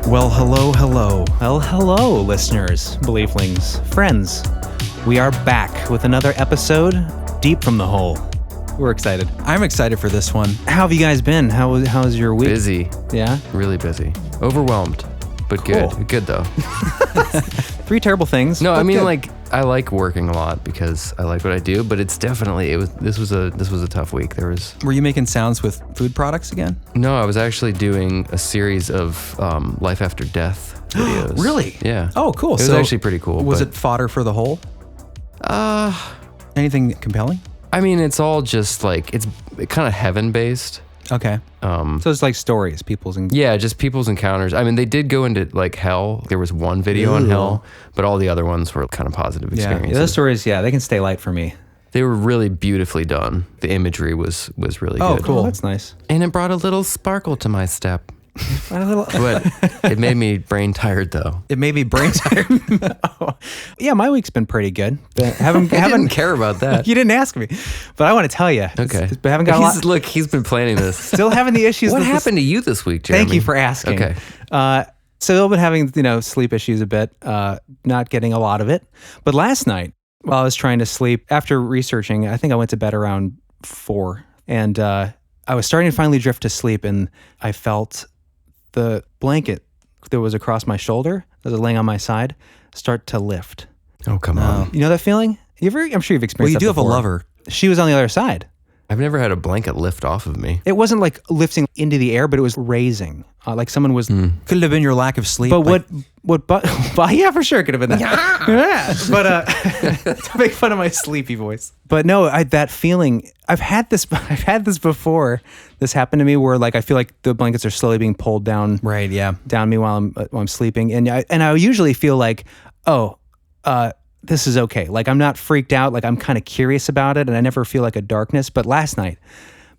Well, hello. Well, hello, listeners, belieflings, friends. We are back with another episode, Deep from the Hole. We're excited. I'm excited for this one. How have you guys been? How's your week? Busy. Yeah? Really busy. Overwhelmed, but Cool. good. Good, though. 3 terrible things. No, but I mean, good. I like working a lot because I like what I do, but it's definitely, this was a tough week. Were you making sounds with food products again? No, I was actually doing a series of life after death videos. Really? Yeah. Oh, cool. It was actually pretty cool. Was it fodder for the hole? Anything compelling? I mean, it's all just like, it's kind of heaven-based. Okay. So it's like stories, Yeah, just people's encounters. I mean, they did go into like hell. There was one video on hell, but all the other ones were kind of positive experiences. Yeah, those stories, they can stay light for me. They were really beautifully done. The imagery was really good. Cool. That's nice. And it brought a little sparkle to my step. A little. But it made me brain tired, though. It made me brain tired. Yeah, my week's been pretty good. But I didn't care about that. You didn't ask me, but I want to tell you. Okay. But haven't got a lot. Look, he's been planning this. Still having the issues. What with happened to you this week, Jeremy? Thank you for asking. Okay. So I've been having, sleep issues a bit, not getting a lot of it. But last night, while I was trying to sleep, after researching, I think I went to bed around 4, and I was starting to finally drift to sleep, and I felt the blanket that was across my shoulder, that was laying on my side, start to lift. Oh, come on. You know that feeling? I'm sure you've experienced that. Well, you do have before. a lover. She was on the other side. I've never had a blanket lift off of me. It wasn't like lifting into the air, but it was raising. Like someone was. Could it have been your lack of sleep? But well, yeah, for sure, it could have been that. Yeah. But to make fun of my sleepy voice. But no, that feeling. I've had this before. This happened to me where like I feel like the blankets are slowly being pulled down. Right. Yeah. Down me while I'm sleeping, and I usually feel like, this is okay. Like I'm not freaked out. Like I'm kind of curious about it, and I never feel like a darkness. But last night,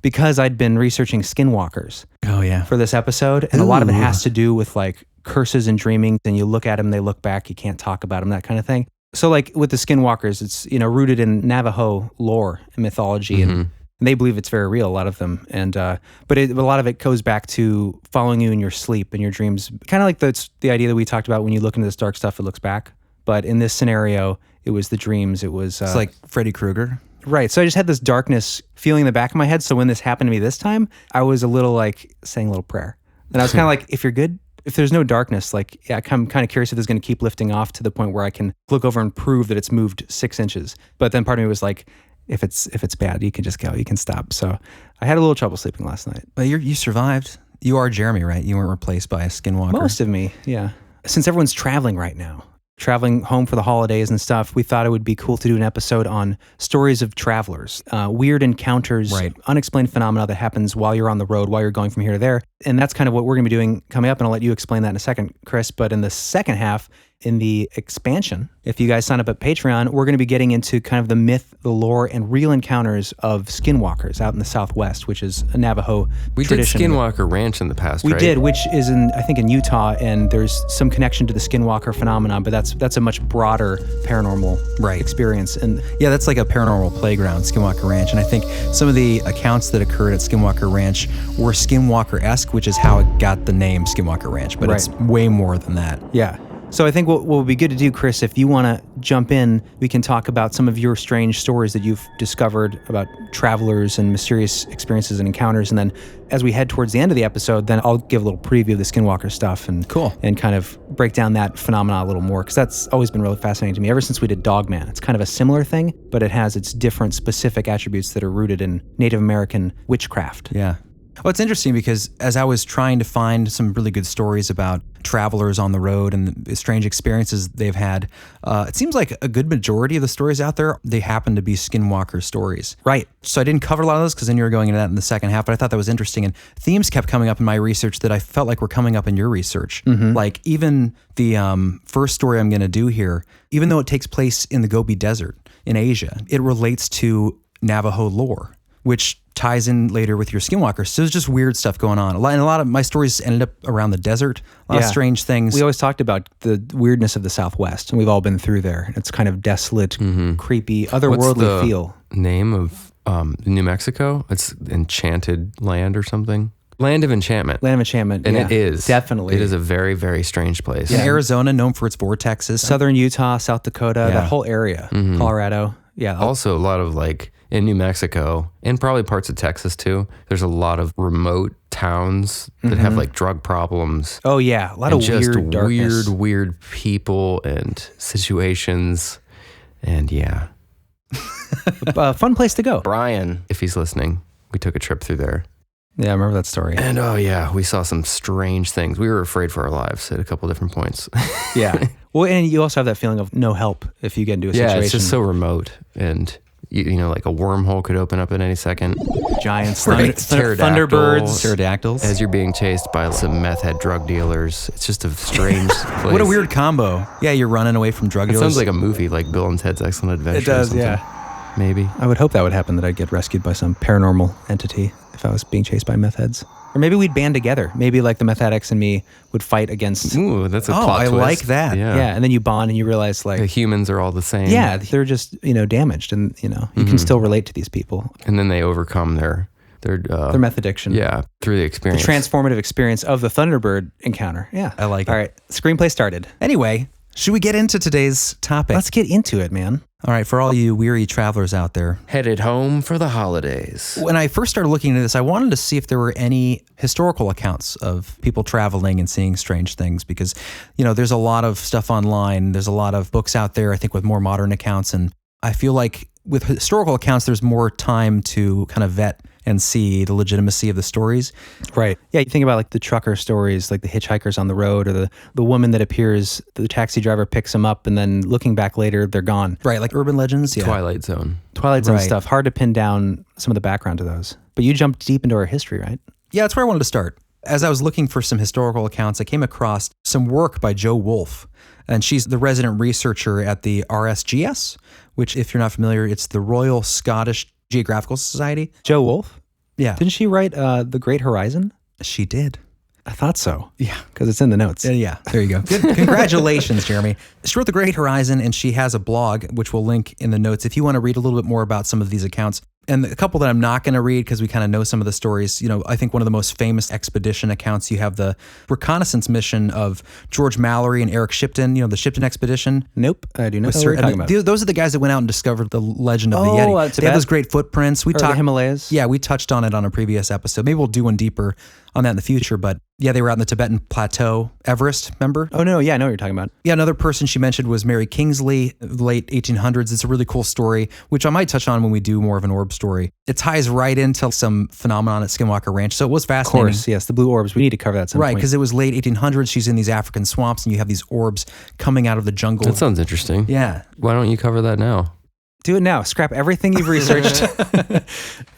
because I'd been researching Skinwalkers. Oh yeah. For this episode, and a lot of it has to do with like curses and dreaming. And you look at them, they look back. You can't talk about them, that kind of thing. So like with the Skinwalkers, it's rooted in Navajo lore and mythology, and they believe it's very real. A lot of them, and but a lot of it goes back to following you in your sleep and your dreams. Kind of like the idea that we talked about when you look into this dark stuff, it looks back. But in this scenario, it was the dreams. It was it's like Freddy Krueger. Right. So I just had this darkness feeling in the back of my head. So when this happened to me this time, I was a little like saying a little prayer. And I was kind of like, if you're good, if there's no darkness, like, yeah, I'm kind of curious if it's going to keep lifting off to the point where I can look over and prove that it's moved 6 inches. But then part of me was like, if it's bad, you can just go, you can stop. So I had a little trouble sleeping last night. But you survived. You are Jeremy, right? You weren't replaced by a Skinwalker. Most of me, yeah. Since everyone's traveling right now, traveling home for the holidays and stuff, we thought it would be cool to do an episode on stories of travelers, weird encounters, unexplained phenomena that happens while you're on the road, while you're going from here to there. And that's kind of what we're going to be doing coming up, and I'll let you explain that in a second, Chris. But in the second half, in the expansion, if you guys sign up at Patreon, we're going to be getting into kind of the myth, the lore, and real encounters of Skinwalkers out in the Southwest, which is a Navajo tradition. We did Skinwalker Ranch in the past, We right? did, which is I think in Utah, and there's some connection to the Skinwalker phenomenon, but that's a much broader paranormal experience. And yeah, that's like a paranormal playground, Skinwalker Ranch. And I think some of the accounts that occurred at Skinwalker Ranch were Skinwalker-esque, which is how it got the name Skinwalker Ranch, but it's way more than that. Yeah. So I think what would be good to do, Chris, if you want to jump in, we can talk about some of your strange stories that you've discovered about travelers and mysterious experiences and encounters. And then as we head towards the end of the episode, then I'll give a little preview of the Skinwalker stuff and kind of break down that phenomena a little more, because that's always been really fascinating to me. Ever since we did Dogman, it's kind of a similar thing, but it has its different specific attributes that are rooted in Native American witchcraft. Yeah. Well, it's interesting because as I was trying to find some really good stories about travelers on the road and the strange experiences they've had, it seems like a good majority of the stories out there, they happen to be Skinwalker stories. Right. So I didn't cover a lot of those because then you were going into that in the second half, but I thought that was interesting. And themes kept coming up in my research that I felt like were coming up in your research. Like even the first story I'm going to do here, even though it takes place in the Gobi Desert in Asia, it relates to Navajo lore, which ties in later with your Skinwalkers. So there's just weird stuff going on. And a lot of my stories ended up around the desert. A lot of strange things. We always talked about the weirdness of the Southwest, and we've all been through there. It's kind of desolate, creepy, otherworldly feel. Name of New Mexico? It's Enchanted Land or something? Land of Enchantment. Land of Enchantment. And yeah, it is. Definitely. It is a very, very strange place. In Arizona, known for its vortexes. Southern Utah, South Dakota, that whole area. Colorado. Yeah. Also, a lot of like in New Mexico and probably parts of Texas too, there's a lot of remote towns that have like drug problems. Oh, yeah. A lot of just weird darkness. weird people and situations. And yeah. Fun place to go. Brian, if he's listening, we took a trip through there. Yeah, I remember that story. And oh yeah, we saw some strange things. We were afraid for our lives at a couple different points. Yeah. Well, and you also have that feeling of no help if you get into a situation. Yeah, it's just so remote. And you know, like a wormhole could open up at any second. Giants, Thunderbirds. Pterodactyls. As you're being chased by some meth head drug dealers. It's just a strange place. What a weird combo. Yeah, you're running away from drug It dealers. sounds like a movie, like Bill and Ted's Excellent Adventure. It does, or something. yeah. Maybe. I would hope that would happen, that I'd get rescued by some paranormal entity if I was being chased by meth heads. Or maybe we'd band together. Maybe like the meth addicts and me would fight against... Ooh, that's a plot I twist. like that. Yeah, and then you bond and you realize like... The humans are all the same. Yeah, they're just, damaged, and, you can still relate to these people. And then they overcome their meth addiction. Yeah, through the The experience. transformative experience of the Thunderbird encounter. Yeah. I like it. All right, screenplay started. Anyway, should we get into today's topic? Let's get into it, man. All right, for all you weary travelers out there. Headed home for the holidays. When I first started looking into this, I wanted to see if there were any historical accounts of people traveling and seeing strange things because, there's a lot of stuff online. There's a lot of books out there, I think, with more modern accounts. And I feel like with historical accounts, there's more time to kind of vet and see the legitimacy of the stories. Right. Yeah, you think about like the trucker stories, like the hitchhikers on the road, or the woman that appears, the taxi driver picks them up, and then looking back later, they're gone. Right, like urban legends. Yeah. Twilight Zone Right. Stuff. Hard to pin down some of the background to those. But you jumped deep into our history, right? Yeah, that's where I wanted to start. As I was looking for some historical accounts, I came across some work by Jo Wolfe, and she's the resident researcher at the RSGS, which, if you're not familiar, it's the Royal Scottish Geographical Society. Jo Wolfe? Yeah. Didn't she write The Great Horizon? She did. I thought so. Yeah. Because it's in the notes. Yeah, there you go. Good. Congratulations, Jeremy. She wrote The Great Horizon, and she has a blog, which we'll link in the notes if you want to read a little bit more about some of these accounts. And a couple that I'm not going to read because we kind of know some of the stories. I think one of the most famous expedition accounts, you have the reconnaissance mission of George Mallory and Eric Shipton, the Shipton expedition. Nope, I do not know what you're talking about. Those are the guys that went out and discovered the legend of the Yeti. They Tibet? have those great footprints. The Himalayas? Yeah, we touched on it on a previous episode. Maybe we'll do one deeper on that in the future. But yeah, they were out in the Tibetan Plateau. Everest, remember? Oh, no, yeah, I know what you're talking about. Yeah, another person she mentioned was Mary Kingsley, late 1800s. It's a really cool story, which I might touch on when we do more of an orb story. It ties right into some phenomenon at Skinwalker Ranch, so it was fascinating. Of course, yes, the blue orbs. We need to cover that at some Right, point. because it was late 1800s. She's in these African swamps, and you have these orbs coming out of the jungle. That sounds interesting. Yeah. Why don't you cover that now? Do it now. Scrap everything you've researched.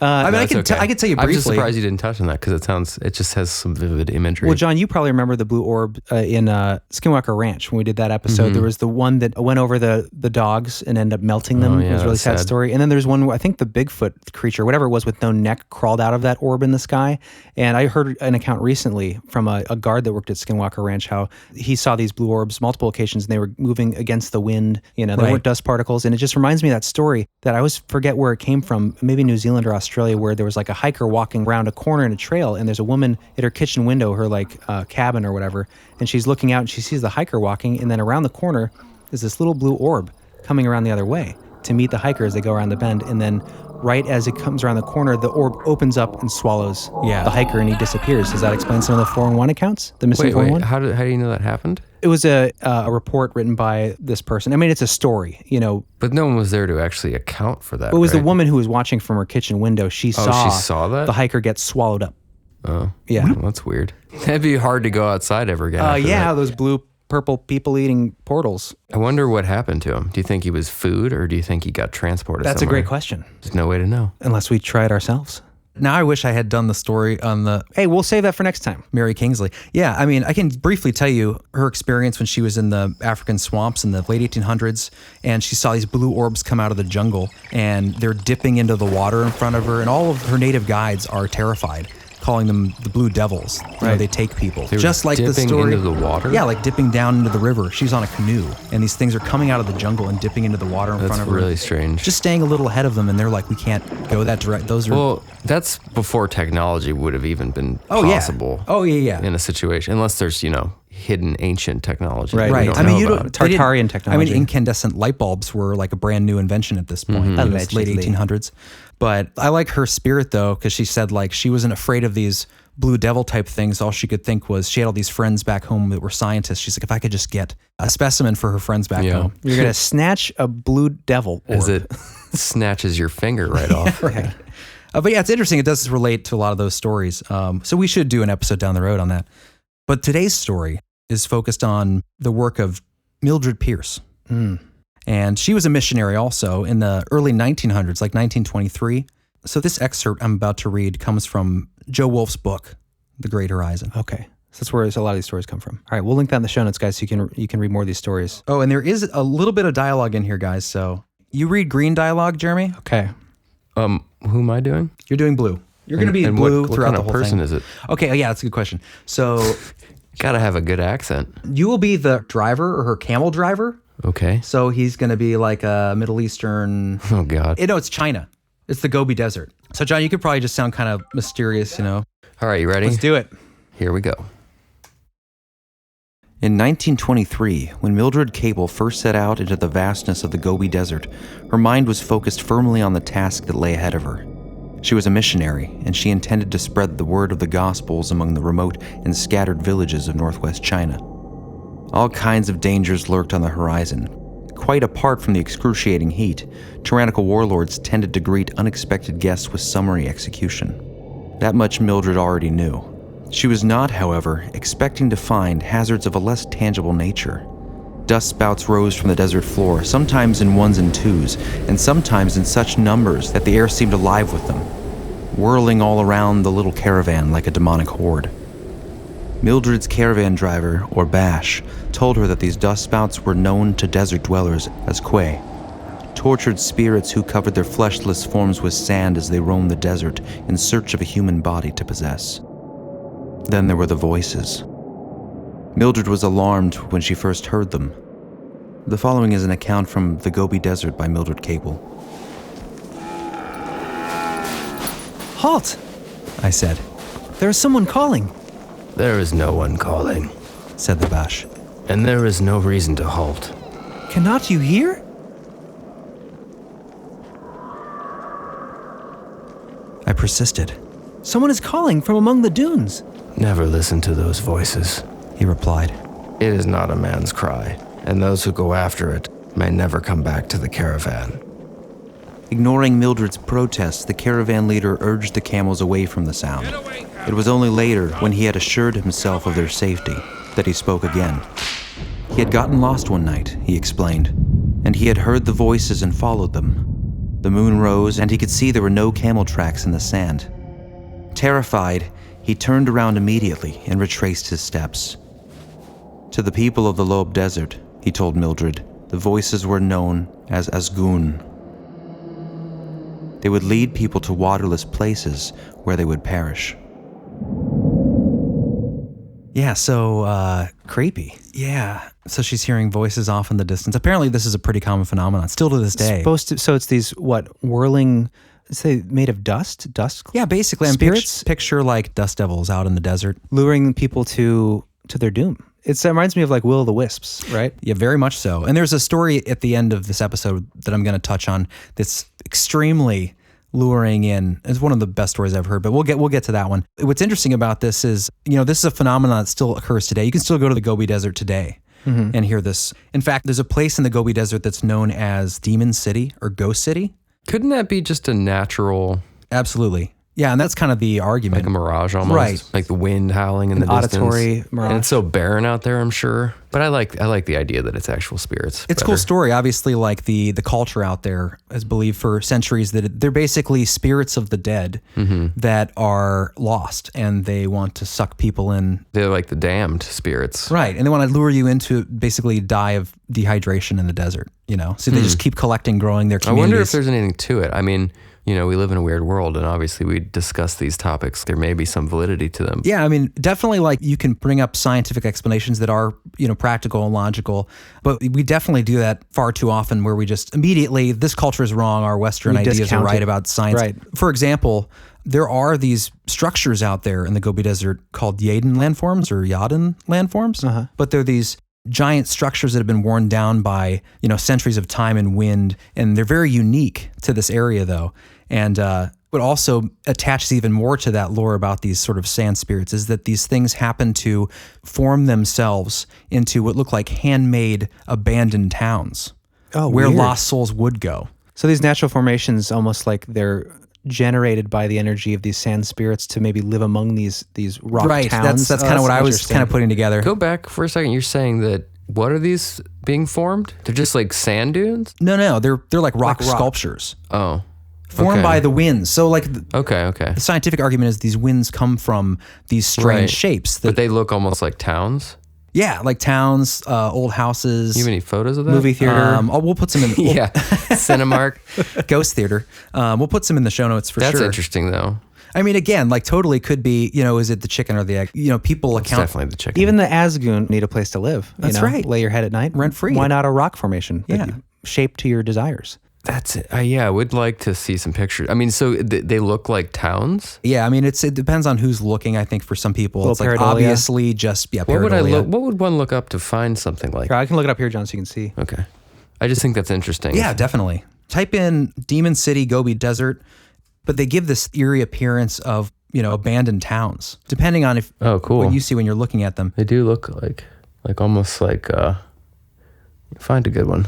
I could tell you briefly. I'm just surprised you didn't touch on that because it just has some vivid imagery. Well, John, you probably remember the blue orb in Skinwalker Ranch when we did that episode. There was the one that went over the dogs and ended up melting them. Oh, yeah, it was a really sad sad story. And then there's one where I think the Bigfoot creature, whatever it was with no neck, crawled out of that orb in the sky. And I heard an account recently from a guard that worked at Skinwalker Ranch how he saw these blue orbs multiple occasions and they were moving against the wind. There weren't dust particles. And it just reminds me of that story that I always forget where it came from, maybe New Zealand or Australia, where there was like a hiker walking around a corner in a trail and there's a woman at her kitchen window, her cabin or whatever, and she's looking out and she sees the hiker walking, and then around the corner is this little blue orb coming around the other way to meet the hiker as they go around the bend, and then right as it comes around the corner, the orb opens up and swallows the hiker and he disappears. Does that explain some of the 411 accounts? The missing 411? How do you know that happened? It was a report written by this person. I mean, it's a story, But no one was there to actually account for that. It was right? the woman who was watching from her kitchen window. She saw that? the hiker get swallowed up. Oh. Yeah. Well, that's weird. That'd be hard to go outside ever again. after that. Those blue, purple people-eating portals. I wonder what happened to him. Do you think he was food or do you think he got transported That's somewhere? a great question. There's no way to know. Unless we try it ourselves. Now I wish I had done the story on the Hey, we'll save that for next time. Mary Kingsley. Yeah, I mean, I can briefly tell you her experience when she was in the African swamps in the late 1800s, and she saw these blue orbs come out of the jungle, and they're dipping into the water in front of her, and all of her native guides are terrified. calling them the Blue Devils. You know, they take people. They were just like the dipping story. into the water? Yeah, like dipping down into the river. She's on a canoe, and these things are coming out of the jungle and dipping into the water in That's front of her. really strange. Just staying a little ahead of them, and they're like, we can't go that direct. Those are... Well, that's before technology would have even been possible. Oh, yeah. In a situation, unless there's, hidden ancient technology. Right. that we Right. don't I mean, know you about. don't... Tartarian technology. Incandescent light bulbs were like a brand new invention at this point. It was late Allegedly. 1800s. But I like her spirit, though, because she said, like, she wasn't afraid of these blue devil type things. All she could think was she had all these friends back home that were scientists. She's like, if I could just get a specimen for her friends back home. You're going to snatch a blue devil orb. As it snatches your finger right off. Right. But yeah, it's interesting. It does relate to a lot of those stories. So we should do an episode down the road on that. But today's story is focused on the work of Mildred Pierce. And she was a missionary also in the early 1900s, like 1923. So this excerpt I'm about to read comes from Joe Wolf's book, The Great Horizon. Okay. So that's where a lot of these stories come from. All right, we'll link that in the show notes, guys, so you can read more of these stories. Oh, and there is a little bit of dialogue in here, guys. So you read green dialogue, Jeremy? Okay. Who am I doing? You're doing blue. You're going to be And blue what throughout kind the of whole person thing. is it? Okay, yeah, that's a good question. So Gotta have a good accent. you will be the driver or her camel driver. Okay. So he's going to be like a Middle Eastern... Oh, God. No, it's China. It's the Gobi Desert. So, John, you could probably just sound kind of mysterious, All right, you ready? Let's do it. Here we go. In 1923, when Mildred Cable first set out into the vastness of the Gobi Desert, her mind was focused firmly on the task that lay ahead of her. She was a missionary, and she intended to spread the word of the Gospels among the remote and scattered villages of northwest China. All kinds of dangers lurked on the horizon. Quite apart from the excruciating heat, tyrannical warlords tended to greet unexpected guests with summary execution. That much Mildred already knew. She was not, however, expecting to find hazards of a less tangible nature. Dust spouts rose from the desert floor, sometimes in ones and twos, and sometimes in such numbers that the air seemed alive with them, whirling all around the little caravan like a demonic horde. Mildred's caravan driver, or Bash, told her that these dust spouts were known to desert dwellers as Kwei, tortured spirits who covered their fleshless forms with sand as they roamed the desert in search of a human body to possess. Then there were the voices. Mildred was alarmed when she first heard them. The following is an account from the Gobi Desert by Mildred Cable. Halt! I said, There is someone calling. There is no one calling, said the Bash. and there is no reason to halt. Cannot you hear? I persisted. Someone is calling from among the dunes. Never listen to those voices. He replied. It is not a man's cry, and those who go after it may never come back to the caravan. Ignoring Mildred's protests, the caravan leader urged the camels away from the sound. It was only later, when he had assured himself of their safety, that he spoke again. He had gotten lost one night, he explained, and he had heard the voices and followed them. The moon rose, and he could see there were no camel tracks in the sand. Terrified, he turned around immediately and retraced his steps. To the people of the Loeb Desert, he told Mildred, the voices were known as Azghun. They would lead people to waterless places where they would perish. Yeah, so, Creepy. yeah. So she's hearing voices off in the distance. Apparently this is a pretty common phenomenon, still to this day. So it's these, whirling, say, made of dust? Dust? Yeah, basically, I'm Spirits? picture like dust devils out in the desert. Luring people to their doom. It reminds me of like Will o' the Wisps, right? Yeah, very much so. And there's a story at the end of this episode that I'm going to touch on that's extremely luring in. It's one of the best stories I've heard, but we'll get to that one. What's interesting about this is, this is a phenomenon that still occurs today. You can still go to the Gobi Desert today and hear this. In fact, there's a place in the Gobi Desert that's known as Demon City or Ghost City. Couldn't that be just a natural, Absolutely. Yeah, and that's kind of the argument. like a mirage almost? Right. Like the wind howling in the distance. auditory mirage. And it's so barren out there, I'm sure. But I like the idea that it's actual spirits. It's a cool story. Obviously, like the culture out there has believed for centuries that they're basically spirits of the dead that are lost, and they want to suck people in. They're like the damned spirits. Right, and they want to lure you into basically die of dehydration in the desert, So they just keep collecting, growing their I communities. wonder if there's anything to it. I mean, we live in a weird world, and obviously we discuss these topics. There may be some validity to them. Yeah, I mean, definitely like you can bring up scientific explanations that are, practical and logical, but we definitely do that far too often where we just immediately, this culture is wrong, our Western ideas are right about science. Right. For example, there are these structures out there in the Gobi Desert called Yaden landforms or Yaden landforms, but they're these giant structures that have been worn down by, centuries of time and wind, and they're very unique to this area though. And what also attaches even more to that lore about these sort of sand spirits is that these things happen to form themselves into what look like handmade abandoned towns where weird. lost souls would go. So these natural formations, almost like they're generated by the energy of these sand spirits to maybe live among these rock towns. That's kind of what I was kind of putting together. Go back for a second. You're saying that, what are these being formed? They're just like sand dunes? No, they're like rock sculptures. Oh. Formed by the winds. So like Okay. the scientific argument is these winds come from these strange shapes. But they look almost like towns? Yeah, like towns, old houses. You have any photos of that? Movie theater. We'll put some in. Yeah. Cinemark. Ghost theater. We'll put some in the show notes for sure. That's interesting though. I mean, again, like totally could be, is it the chicken or the egg? People It's account. definitely the chicken. Even the Azghun need a place to live. That's right. Lay your head at night. Rent free. Why not a rock formation? Yeah. Shaped to your desires. That's it. I would like to see some pictures. I mean, so they look like towns? Yeah, I mean, it depends on who's looking. I think for some people, it's like pareidolia. obviously just, What would pareidolia. What would one look up to find something like Here, I can look it up here, John, so you can see. Okay. I just think that's interesting. Yeah, definitely. Type in Demon City, Gobi Desert, but they give this eerie appearance of, abandoned towns, depending on if cool. what you see when you're looking at them. They do look like almost like, find a good one.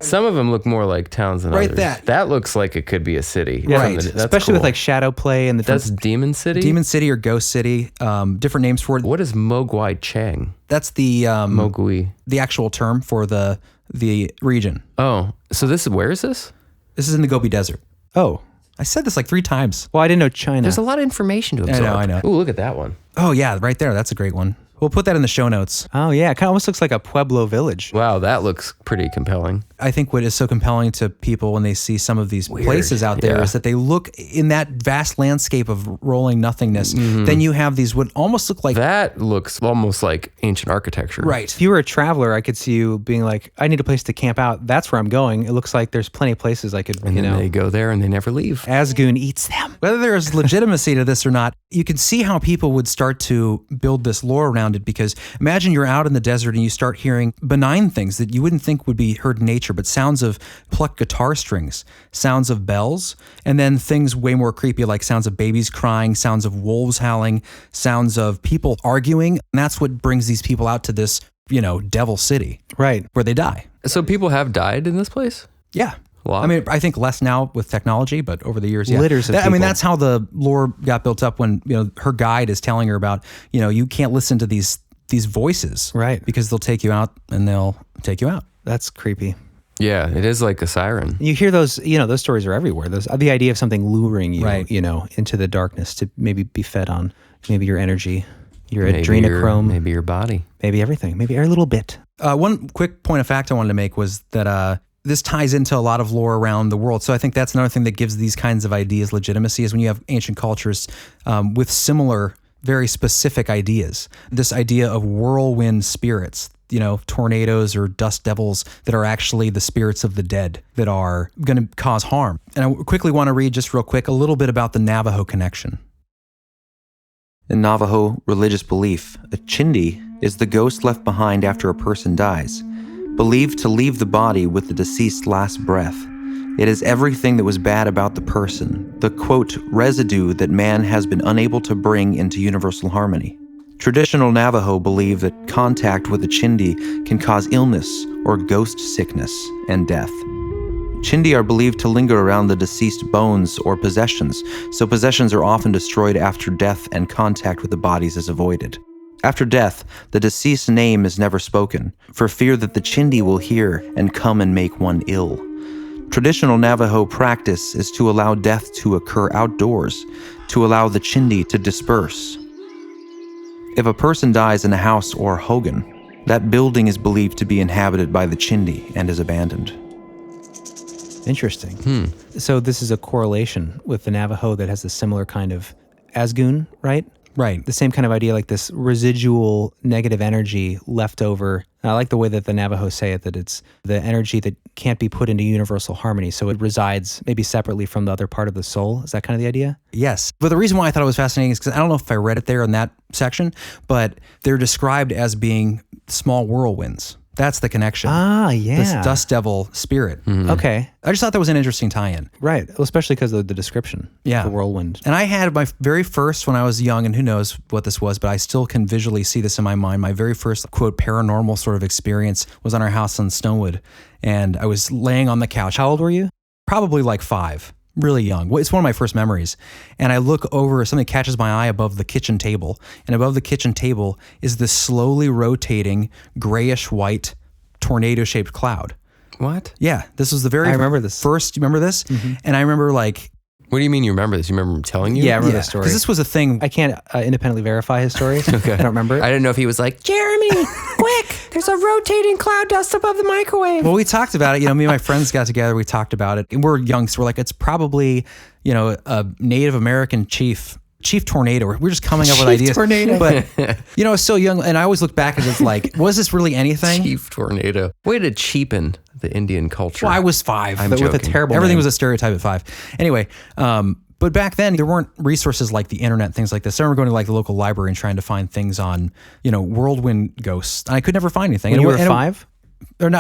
Some of them look more like towns than others. That looks like it could be a city. Yeah, Right. That's especially with like shadow play and the That's Demon City? Demon City or Ghost City, different names for it. What is Mogwai Chang? That's the Mogui. the actual term for the region. Oh, so where is this? This is in the Gobi Desert. Oh, I said this like 3 times. well, I didn't know China. There's a lot of information to absorb. I know. Ooh, look at that one. Oh yeah, right there. That's a great one. We'll put that in the show notes. Oh yeah, it kind of almost looks like a Pueblo village. Wow, that looks pretty compelling. I think what is so compelling to people when they see some of these places out there is that they look in that vast landscape of rolling nothingness. Then you have these what almost look like That looks almost like ancient architecture. right. If you were a traveler, I could see you being like, I need a place to camp out. That's where I'm going. It looks like there's plenty of places I could, And then they go there and they never leave. Azghun eats them. Whether there's legitimacy to this or not, you can see how people would start to build this lore around it because imagine you're out in the desert and you start hearing benign things that you wouldn't think would be heard in nature, but sounds of plucked guitar strings, sounds of bells, and then things way more creepy like sounds of babies crying, sounds of wolves howling, sounds of people arguing. And that's what brings these people out to this, devil city. Right. Where they die. So people have died in this place? Yeah. Wow. I mean, I think less now with technology, but over the years, yeah. Litters of I mean, people. that's how the lore got built up when, her guide is telling her about, you can't listen to these voices. Right. Because they'll take you out and they'll take you out. That's creepy. Yeah, it is like a siren. You hear those, those stories are everywhere. The idea of something luring you, Right. into the darkness to maybe be fed on, maybe your energy, your Maybe adrenochrome, maybe your body. maybe everything, maybe every little bit. One quick point of fact I wanted to make was that this ties into a lot of lore around the world. So I think that's another thing that gives these kinds of ideas legitimacy is when you have ancient cultures with similar, very specific ideas. This idea of whirlwind spirits, tornadoes or dust devils that are actually the spirits of the dead that are going to cause harm. And I quickly want to read just real quick a little bit about the Navajo connection. In Navajo religious belief, a Chindi is the ghost left behind after a person dies, believed to leave the body with the deceased's last breath. It is everything that was bad about the person, the quote, residue that man has been unable to bring into universal harmony. Traditional Navajo believe that contact with a Chindi can cause illness or ghost sickness and death. Chindi are believed to linger around the deceased bones or possessions, so possessions are often destroyed after death and contact with the bodies is avoided. After death, the deceased's name is never spoken, for fear that the Chindi will hear and come and make one ill. Traditional Navajo practice is to allow death to occur outdoors, to allow the Chindi to disperse. If a person dies in a house or hogan, that building is believed to be inhabited by the Chindi and is abandoned. Interesting. So this is a correlation with the Navajo that has a similar kind of Azghun, right? Right. The same kind of idea, like this residual negative energy left over. I like the way that the Navajo say it, that it's the energy that can't be put into universal harmony. So it resides maybe separately from the other part of the soul. Is that kind of the idea? Yes. But the reason why I thought it was fascinating is because I don't know if I read it there in that section, but they're described as being small whirlwinds. That's the connection. Ah, yeah. This dust devil spirit. Okay. I just thought that was an interesting tie-in. Right. Well, especially because of the description. Yeah. The whirlwind. And I had my very first, when I was young, and who knows what this was, but I still can visually see this in my mind. My very first, quote, paranormal sort of experience was on our house in Stonewood. And I was laying on the couch. How old were you? Probably like 5. Really young. It's one of my first memories. And I look over, something catches my eye above the kitchen table. And above the kitchen table is this slowly rotating grayish white tornado-shaped cloud. What? Yeah, this was the very I remember this. first. You remember this? And I remember like, What do you mean you remember this? You remember him telling you? Yeah, I remember the story. because this was a thing. I can't independently verify his story. Okay. I don't remember it. I didn't know if he was like, Jeremy, quick, there's a rotating cloud dust above the microwave. Well, we talked about it. You know, me and my friends got together. We talked about it. And we're young, so we're like, it's probably, you know, a Native American chief tornado. We're just coming up with ideas. Tornado. But, you know, I was so young, and I always look back at it like, was this really anything? Chief tornado. Way to cheapen the Indian culture. Well, I was 5. I'm But with a joking. terrible Everything name. was a stereotype at 5. Anyway, but back then there weren't resources like the internet, things like this. I remember going to like the local library and trying to find things on, you know, whirlwind ghosts. And I could never find anything. When you were And 5? Or no,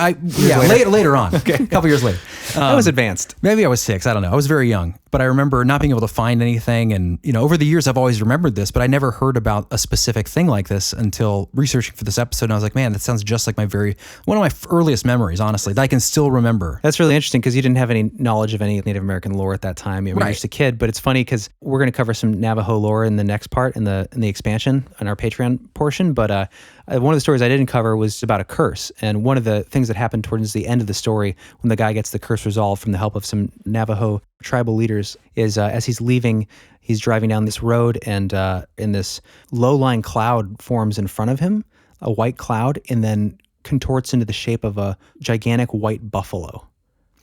later on. Okay. A couple years later. That was advanced. Maybe I was 6. I don't know. I was very young, but I remember not being able to find anything. And, you know, over the years, I've always remembered this, but I never heard about a specific thing like this until researching for this episode. And I was like, man, that sounds just like one of my earliest memories, honestly, that I can still remember. That's really interesting because you didn't have any knowledge of any Native American lore at that time. You were Right. just a kid, but it's funny because we're going to cover some Navajo lore in the next part in the expansion on our Patreon portion. But one of the stories I didn't cover was about a curse. And one of the things that happened towards the end of the story when the guy gets the curse resolved from the help of some Navajo tribal leaders is as he's leaving, he's driving down this road and in this low-lying cloud forms in front of him, a white cloud, and then contorts into the shape of a gigantic white buffalo.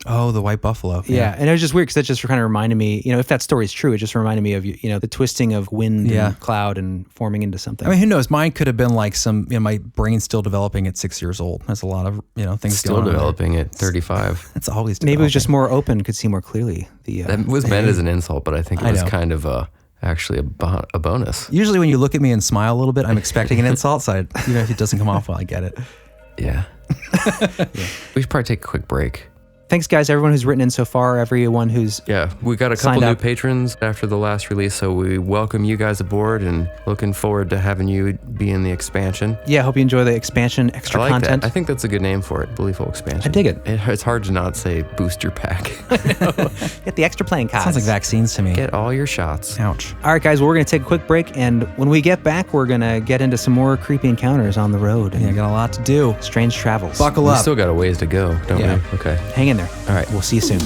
Oh, the white buffalo. Yeah. And it was just weird because that just kind of reminded me, you know, if that story is true, it just reminded me of, you know, the twisting of wind and cloud and forming into something. I mean, who knows? Mine could have been like some, you know, my brain's still developing at 6 years old. That's a lot of, you know, things Still going on there. developing at 35. It's always Maybe it was just developing. more open, could see more clearly. That was meant as an insult, but I think I it was know. kind of actually a bonus. Usually when you look at me and smile a little bit, I'm expecting an insult. So even if it doesn't come off well, I get it. Yeah. We should probably take a quick break. Thanks, guys, everyone who's written in so far, everyone who's Yeah, we got a couple Signed new up. patrons after the last release, so we welcome you guys aboard and looking forward to having you be in the expansion. Yeah, hope you enjoy the expansion, I extra like content. that. I think that's a good name for it, Beliefful Expansion. I dig it. It's hard to not say booster pack. Get the extra playing cards. Sounds like vaccines to me. Get all your shots. Ouch. All right, guys, well, we're going to take a quick break, and when we get back, we're going to get into some more creepy encounters on the road and Yeah, got a lot to do. strange travels. Buckle We up. still got a ways to go, don't Yeah. we? Okay. Hang in there. All right. We'll see you soon.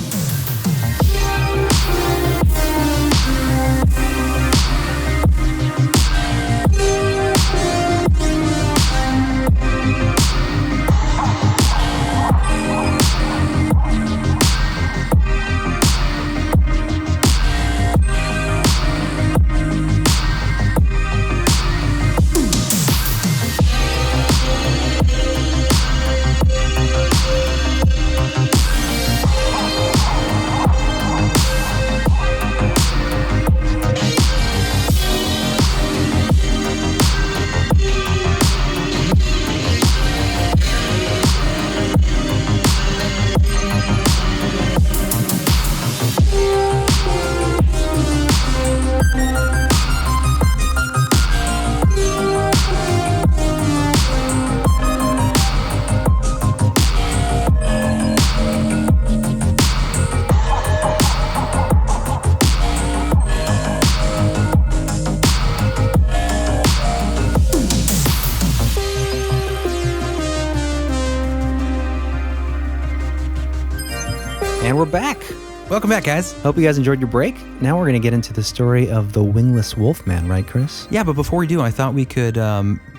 And we're back. Welcome back, guys. Hope you guys enjoyed your break. Now we're going to get into the story of the wingless wolfman, right, Chris? Yeah, but before we do, I thought we could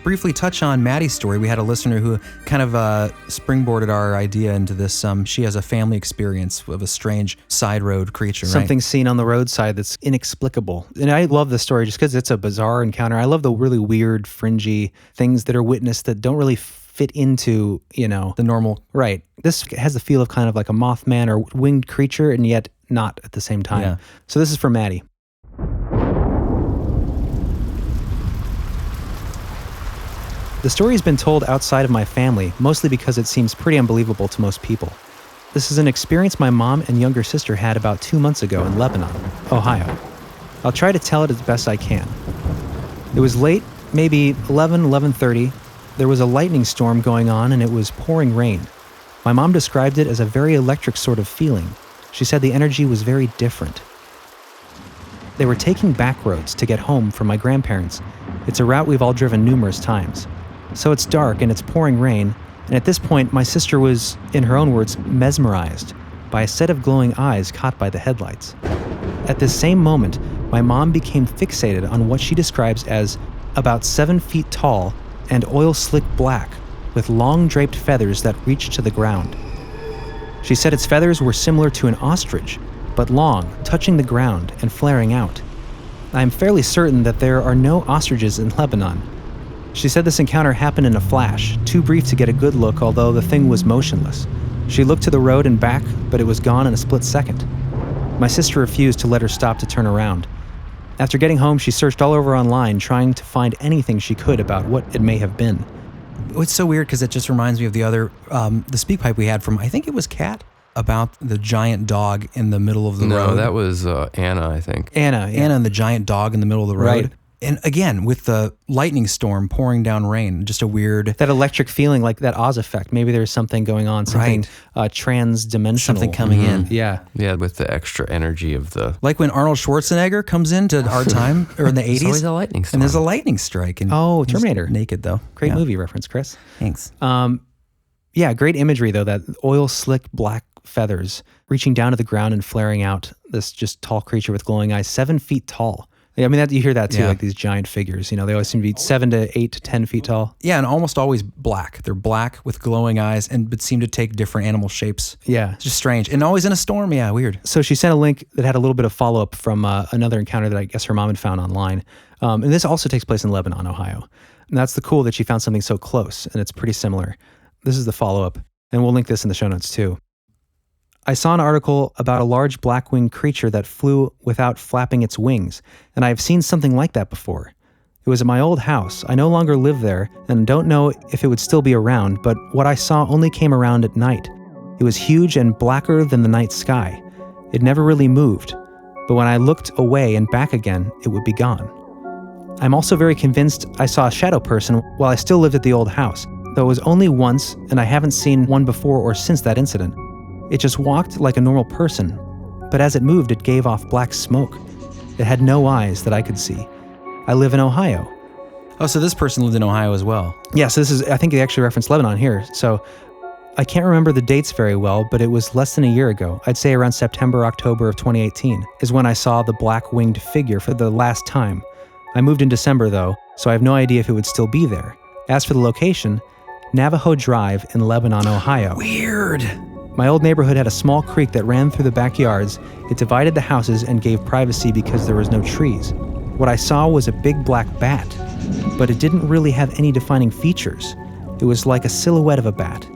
briefly touch on Maddie's story. We had a listener who kind of springboarded our idea into this. She has a family experience of a strange side road creature, Something seen on the roadside that's inexplicable. And I love the story just because it's a bizarre encounter. I love the really weird, fringy things that are witnessed that don't really fit into, the normal. Right. This has the feel of kind of like a Mothman or winged creature, and yet not at the same time. Yeah. So this is for Maddie. The story has been told outside of my family, mostly because it seems pretty unbelievable to most people. This is an experience my mom and younger sister had about 2 months ago in Lebanon, Ohio. I'll try to tell it as best I can. It was late, maybe 11:30. There was a lightning storm going on and it was pouring rain. My mom described it as a very electric sort of feeling. She said the energy was very different. They were taking back roads to get home from my grandparents. It's a route we've all driven numerous times. So it's dark and it's pouring rain, and at this point my sister was, in her own words, mesmerized by a set of glowing eyes caught by the headlights. At this same moment, my mom became fixated on what she describes as about 7 feet tall and oil-slick black, with long draped feathers that reached to the ground. She said its feathers were similar to an ostrich, but long, touching the ground and flaring out. I am fairly certain that there are no ostriches in Lebanon. She said this encounter happened in a flash, too brief to get a good look, although the thing was motionless. She looked to the road and back, but it was gone in a split second. My sister refused to let her stop to turn around. After getting home, she searched all over online, trying to find anything she could about what it may have been. It's so weird because it just reminds me of the other, the speak pipe we had from, I think it was Kat, about the giant dog in the middle of the road. No, that was Anna, I think. Anna, yeah. Anna and the giant dog in the middle of the road. Right. And again, with the lightning storm pouring down rain, just a weird... That electric feeling, like that Oz effect. Maybe there's something going on, something trans-dimensional. Something coming in. Yeah. Yeah, with the extra energy of the... Like when Arnold Schwarzenegger comes into our time, or in the 80s. There's always a lightning storm. And there's a lightning strike. And Oh, Terminator. he's naked, though. Great Yeah. movie reference, Chris. Thanks. Yeah, great imagery, though, that oil-slick black feathers reaching down to the ground and flaring out, this just tall creature with glowing eyes, 7 feet tall. I mean, you hear that too, Yeah. like these giant figures. They always seem to be 7 to 8 to 10 feet tall. Yeah, and almost always black. They're black with glowing eyes, but seem to take different animal shapes. Yeah. It's just strange. And always in a storm. Yeah, weird. So she sent a link that had a little bit of follow-up from another encounter that I guess her mom had found online. And this also takes place in Lebanon, Ohio. And that's the cool that she found something so close, and it's pretty similar. This is the follow-up, and we'll link this in the show notes too. I saw an article about a large black-winged creature that flew without flapping its wings, and I have seen something like that before. It was at my old house. I no longer live there, and don't know if it would still be around, but what I saw only came around at night. It was huge and blacker than the night sky. It never really moved, but when I looked away and back again, it would be gone. I'm also very convinced I saw a shadow person while I still lived at the old house, though it was only once, and I haven't seen one before or since that incident. It just walked like a normal person, but as it moved, it gave off black smoke. It had no eyes that I could see. I live in Ohio. Oh, so this person lived in Ohio as well. Yeah, so I think they actually referenced Lebanon here. So I can't remember the dates very well, but it was less than a year ago. I'd say around September, October of 2018 is when I saw the black-winged figure for the last time. I moved in December though, so I have no idea if it would still be there. As for the location, Navajo Drive in Lebanon, Ohio. Weird. My old neighborhood had a small creek that ran through the backyards. It divided the houses and gave privacy because there was no trees. What I saw was a big black bat, but it didn't really have any defining features. It was like a silhouette of a bat.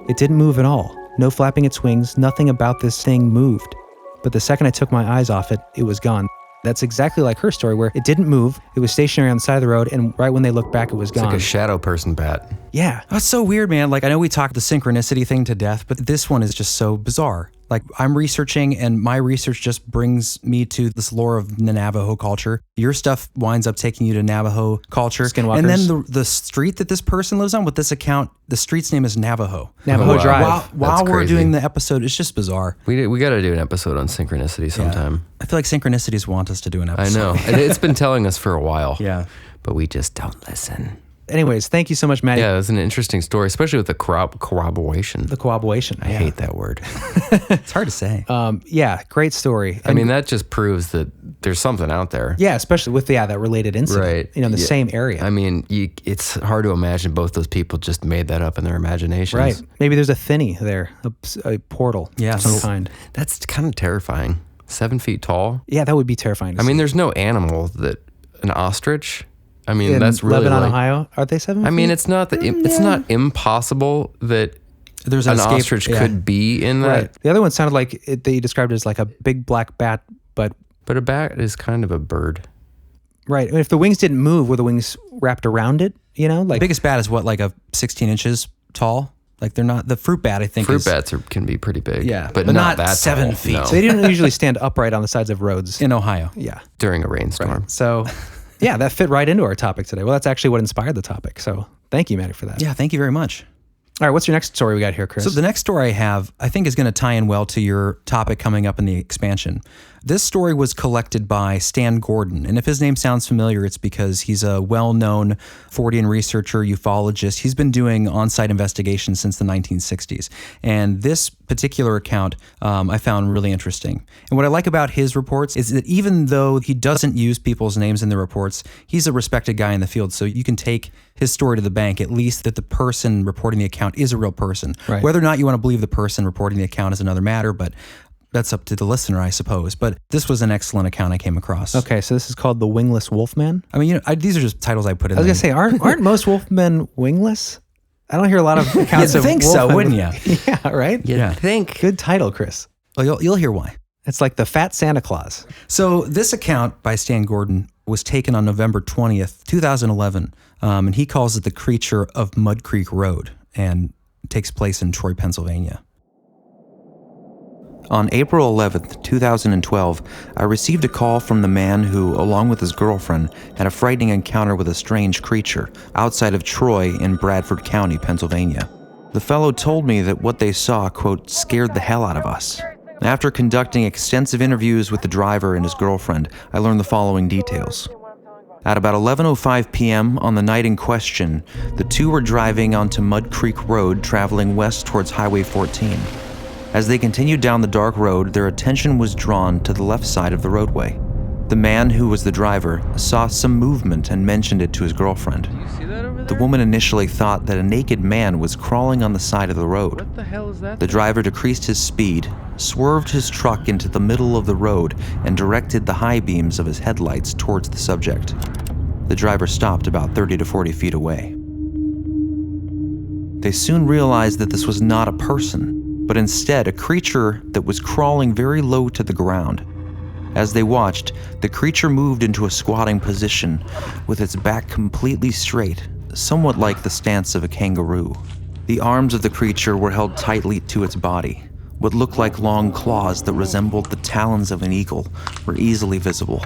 It didn't move at all. No flapping its wings, nothing about this thing moved. But the second I took my eyes off it, it was gone. That's exactly like her story, where it didn't move. It was stationary on the side of the road, and right when they looked back, it was gone. It's like a shadow person bat. Yeah. That's so weird, man. Like, I know we talked the synchronicity thing to death, but this one is just so bizarre. Like, I'm researching, and my research just brings me to this lore of the Navajo culture. Your stuff winds up taking you to Navajo culture. Skinwalkers. And then the street that this person lives on with this account, the street's name is Navajo. Navajo Wow. Drive. While we're crazy. doing the episode, it's just bizarre. We got to do an episode on synchronicity sometime. I feel like synchronicities want us to do an episode. I know. It's been telling us for a while. Yeah. But we just don't listen. Anyways, thank you so much, Maddie. Yeah, it was an interesting story, especially with the corroboration. The corroboration. I hate that word. It's hard to say. Yeah, great story. I mean, that just proves that there's something out there. Yeah, especially with that related incident, Right. in the same area. I mean, it's hard to imagine both those people just made that up in their imaginations. Right. Maybe there's a thinny there, a portal of some kind. That's kind of terrifying. 7 feet tall. Yeah, that would be terrifying to I mean, see. there's no animal an ostrich. I mean, In that's really Lebanon, like, Ohio. Are they 7 feet? I mean, it's not not impossible that There's an escape- ostrich could be in that. Right. The other one sounded like they described it as like a big black bat, but But a bat is kind of a bird. right. I mean, if the wings didn't move, were the wings wrapped around it? Like The biggest bat is what, like a 16 inches tall? Like they're not, the fruit bat, I think, Fruit bats can be pretty big. Yeah, but but not not that 7 tall, feet. no. So they didn't usually stand upright on the sides of roads. in Ohio. Yeah. During a rainstorm. So, yeah, that fit right into our topic today. Well, that's actually what inspired the topic. So thank you, Maddie, for that. Yeah, thank you very much. All right, what's your next story we got here, Chris? So the next story I have, I think, is going to tie in well to your topic coming up in the expansion. This story was collected by Stan Gordon, and if his name sounds familiar, it's because he's a well-known Fortean researcher, ufologist. He's been doing on-site investigations since the 1960s, and this particular account I found really interesting. And what I like about his reports is that even though he doesn't use people's names in the reports, he's a respected guy in the field, so you can take his story to the bank, at least that the person reporting the account is a real person. Right. Whether or not you want to believe the person reporting the account is another matter, but that's up to the listener, I suppose. But this was an excellent account I came across. Okay, so this is called The Wingless Wolfman. I mean, these are just titles I put in I was there. going to say, aren't most wolfmen wingless? I don't hear a lot of accounts You'd of think so, wolfmen wouldn't with- Yeah, right? Yeah. Think. Good title, Chris. Well, you'll hear why. It's like the Fat Santa Claus. So this account by Stan Gordon was taken on November 20th, 2011, and he calls it the creature of Mud Creek Road, and it takes place in Troy, Pennsylvania. On April 11th, 2012, I received a call from the man who, along with his girlfriend, had a frightening encounter with a strange creature outside of Troy in Bradford County, Pennsylvania. The fellow told me that what they saw, quote, scared the hell out of us. After conducting extensive interviews with the driver and his girlfriend, I learned the following details. At about 11:05 p.m. on the night in question, the two were driving onto Mud Creek Road, traveling west towards Highway 14. As they continued down the dark road, their attention was drawn to the left side of the roadway. The man who was the driver saw some movement and mentioned it to his girlfriend. You see that over there? The woman initially thought that a naked man was crawling on the side of the road. What the hell is that? The driver decreased his speed, swerved his truck into the middle of the road, and directed the high beams of his headlights towards the subject. The driver stopped about 30 to 40 feet away. They soon realized that this was not a person, but instead a creature that was crawling very low to the ground. As they watched, the creature moved into a squatting position with its back completely straight, somewhat like the stance of a kangaroo. The arms of the creature were held tightly to its body. What looked like long claws that resembled the talons of an eagle were easily visible.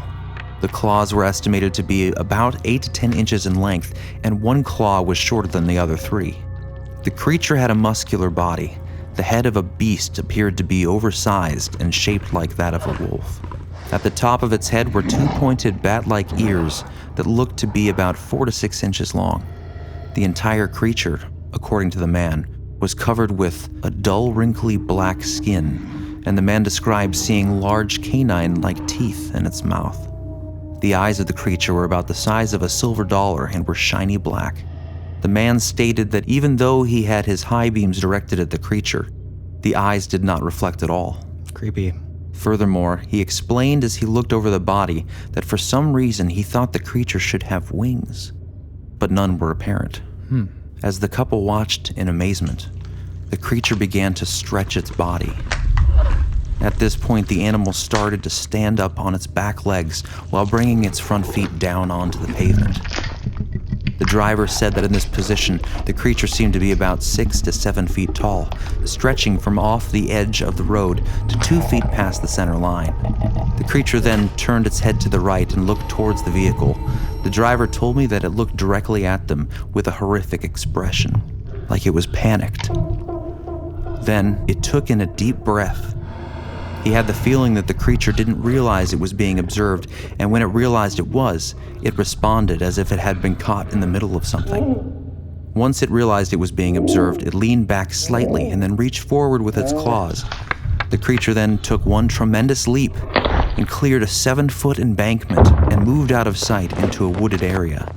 The claws were estimated to be about 8 to 10 inches in length, and one claw was shorter than the other three. The creature had a muscular body. The head of a beast appeared to be oversized and shaped like that of a wolf. At the top of its head were two pointed bat-like ears that looked to be about 4 to 6 inches long. The entire creature, according to the man, was covered with a dull, wrinkly black skin, and the man described seeing large canine-like teeth in its mouth. The eyes of the creature were about the size of a silver dollar and were shiny black. The man stated that even though he had his high beams directed at the creature, the eyes did not reflect at all. Creepy. Furthermore, he explained as he looked over the body that for some reason he thought the creature should have wings, but none were apparent. As the couple watched in amazement, the creature began to stretch its body. At this point, the animal started to stand up on its back legs while bringing its front feet down onto the pavement. The driver said that in this position, the creature seemed to be about 6 to 7 feet tall, stretching from off the edge of the road to 2 feet past the center line. The creature then turned its head to the right and looked towards the vehicle. The driver told me that it looked directly at them with a horrific expression, like it was panicked. Then it took in a deep breath He had the feeling that the creature didn't realize it was being observed, and when it realized it was, it responded as if it had been caught in the middle of something. Once it realized it was being observed, it leaned back slightly and then reached forward with its claws. The creature then took one tremendous leap and cleared a 7-foot embankment and moved out of sight into a wooded area.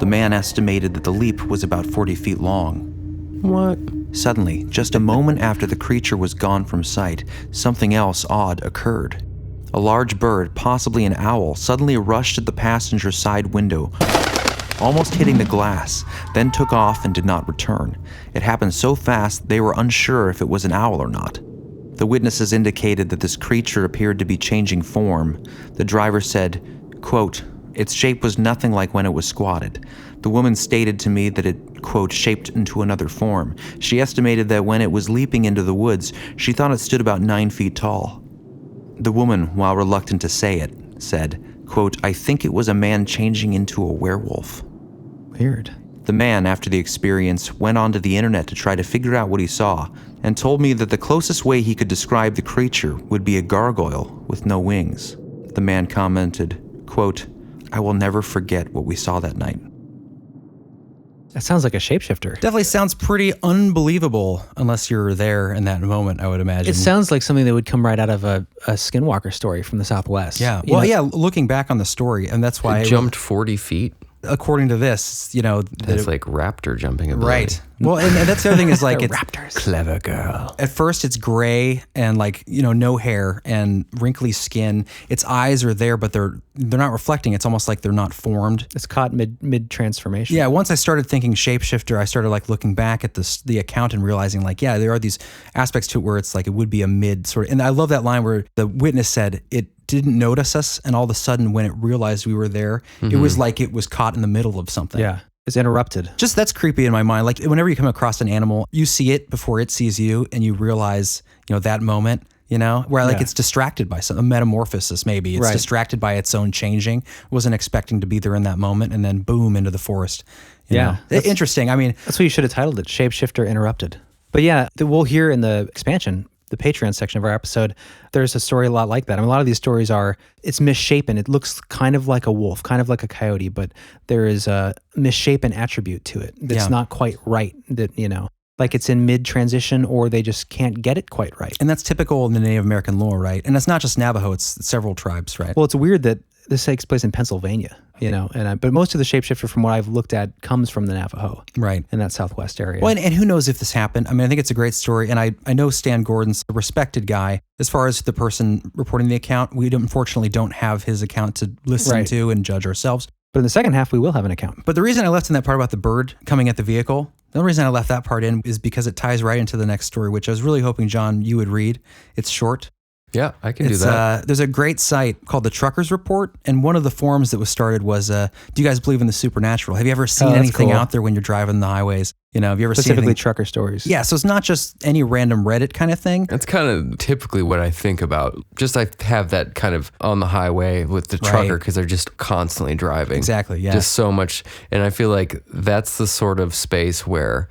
The man estimated that the leap was about 40 feet long. What? Suddenly, just a moment after the creature was gone from sight, something else odd occurred. A large bird, possibly an owl, suddenly rushed at the passenger side window, almost hitting the glass, then took off and did not return. It happened so fast they were unsure if it was an owl or not. The witnesses indicated that this creature appeared to be changing form. The driver said, quote, "Its shape was nothing like when it was squatted. The woman stated to me that it, quote, shaped into another form. She estimated that when it was leaping into the woods, she thought it stood about 9 feet tall." The woman, while reluctant to say it, said, quote, "I think it was a man changing into a werewolf." Weird. The man, after the experience, went onto the internet to try to figure out what he saw, and told me that the closest way he could describe the creature would be a gargoyle with no wings. The man commented, quote, "I will never forget what we saw that night." That sounds like a shapeshifter. Definitely sounds pretty unbelievable unless you're there in that moment, I would imagine. It sounds like something that would come right out of a Skinwalker story from the Southwest. Yeah. You Well, know? yeah, looking back on the story, and that's why It jumped 40 feet. according to this, That's like raptor jumping ability. right. Well, and that's the other thing is like it's Raptors. Clever girl. at first it's gray and no hair and wrinkly skin. Its eyes are there, but they're not reflecting. It's almost like they're not formed. It's caught mid transformation. Yeah, once I started thinking shapeshifter, I started like looking back at the account and realizing like, yeah, there are these aspects to it where it's like it would be a mid sort of. And I love that line where the witness said it didn't notice us, and all of a sudden when it realized we were there, it was like it was caught in the middle of something. Yeah. It's interrupted. Just that's creepy in my mind. Like whenever you come across an animal, you see it before it sees you, and you realize, that moment, where like it's distracted by a metamorphosis. Maybe it's Right. distracted by its own changing. Wasn't expecting to be there in that moment, and then boom into the forest. You Yeah, know? that's- Interesting. I mean, That's what you should have titled it, Shapeshifter Interrupted. But yeah, we'll hear in the expansion, the Patreon section of our episode, there's a story a lot like that. I mean, a lot of these stories it's misshapen. It looks kind of like a wolf, kind of like a coyote, but there is a misshapen attribute to it that's not quite right. That, like it's in mid-transition, or they just can't get it quite right. and that's typical in the Native American lore, right? And it's not just Navajo; it's several tribes, right? Well, it's weird that this takes place in Pennsylvania, but most of the shapeshifter from what I've looked at comes from the Navajo, right. in that Southwest area. Well, and who knows if this happened? I mean, I think it's a great story, and I know Stan Gordon's a respected guy. As far as the person reporting the account, we unfortunately don't have his account to listen Right. to and judge ourselves. But in the second half, we will have an account. But the reason I left in that part about the bird coming at the vehicle, the only reason I left that part in is because it ties right into the next story, which I was really hoping, John, you would read. It's short. Yeah, I can do that. There's a great site called the Truckers Report, and one of the forums that was started was, do you guys believe in the supernatural? Have you ever seen that's anything cool. out there when you're driving the highways? Have you ever seen Specifically anything? trucker stories. Yeah, so it's not just any random Reddit kind of thing. That's kind of typically what I think about. Just I have that kind of on the highway with the trucker Right. because they're just constantly driving. Exactly, yeah. Just so much. And I feel like that's the sort of space where,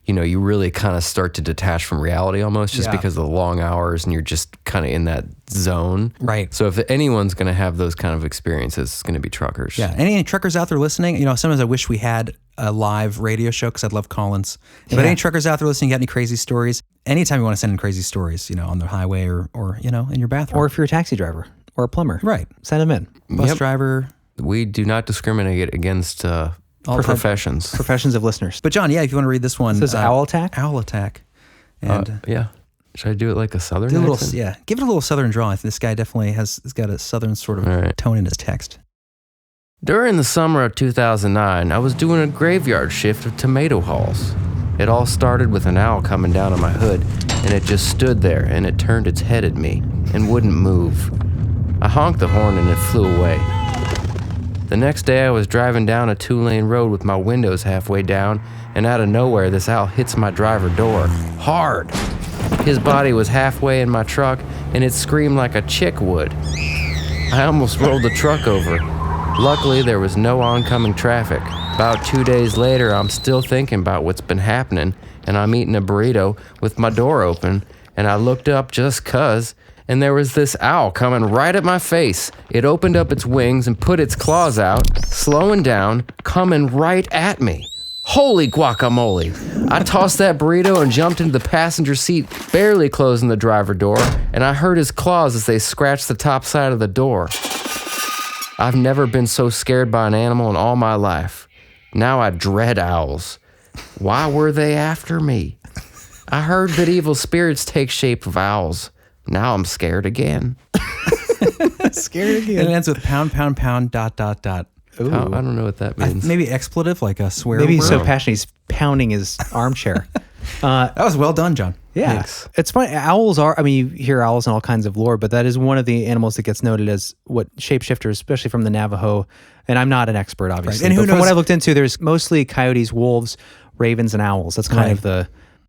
you really kind of start to detach from reality almost just Yeah. because of the long hours and you're just kind of in that zone. Right. So if anyone's going to have those kind of experiences, it's going to be truckers. Yeah, any truckers out there listening, sometimes I wish we had a live radio show because I'd love call-ins. But any truckers out there listening, got any crazy stories? Anytime you want to send in crazy stories, on the highway or in your bathroom. Or if you're a taxi driver or a plumber. Right. Send them in. Bus Yep. driver. We do not discriminate against professions. Professions of listeners. But John, yeah, if you want to read this one. This is Owl Attack? Owl Attack. And Yeah. Should I do it like a southern do a little, accent? yeah, give it a little southern draw. I think this guy definitely has got a southern sort of All right. tone in his text. During the summer of 2009, I was doing a graveyard shift of tomato hulls. It all started with an owl coming down on my hood, and it just stood there, and it turned its head at me and wouldn't move. I honked the horn and it flew away. The next day I was driving down a 2-lane road with my windows halfway down, and out of nowhere this owl hits my driver door, hard. His body was halfway in my truck, and it screamed like a chick would. I almost rolled the truck over. Luckily, there was no oncoming traffic. About 2 days later, I'm still thinking about what's been happening, and I'm eating a burrito with my door open, and I looked up just 'cause, and there was this owl coming right at my face. It opened up its wings and put its claws out, slowing down, coming right at me. Holy guacamole. I tossed that burrito and jumped into the passenger seat, barely closing the driver door, and I heard his claws as they scratched the top side of the door. I've never been so scared by an animal in all my life. Now I dread owls. Why were they after me? I heard that evil spirits take shape of owls. Now I'm scared again. Scared again. And it ends with pound, pound, pound, ... I don't know what that means. Maybe expletive, like a swear Maybe word. he's so passionate he's pounding his armchair. That was well done, John. Yeah. Thanks. It's funny. Owls are, I mean, you hear owls in all kinds of lore, but that is one of the animals that gets noted as what shapeshifters, especially from the Navajo. And I'm not an expert, obviously. Right. And who but from what knows- I looked into, there's mostly coyotes, wolves, ravens, and owls. That's kind of the.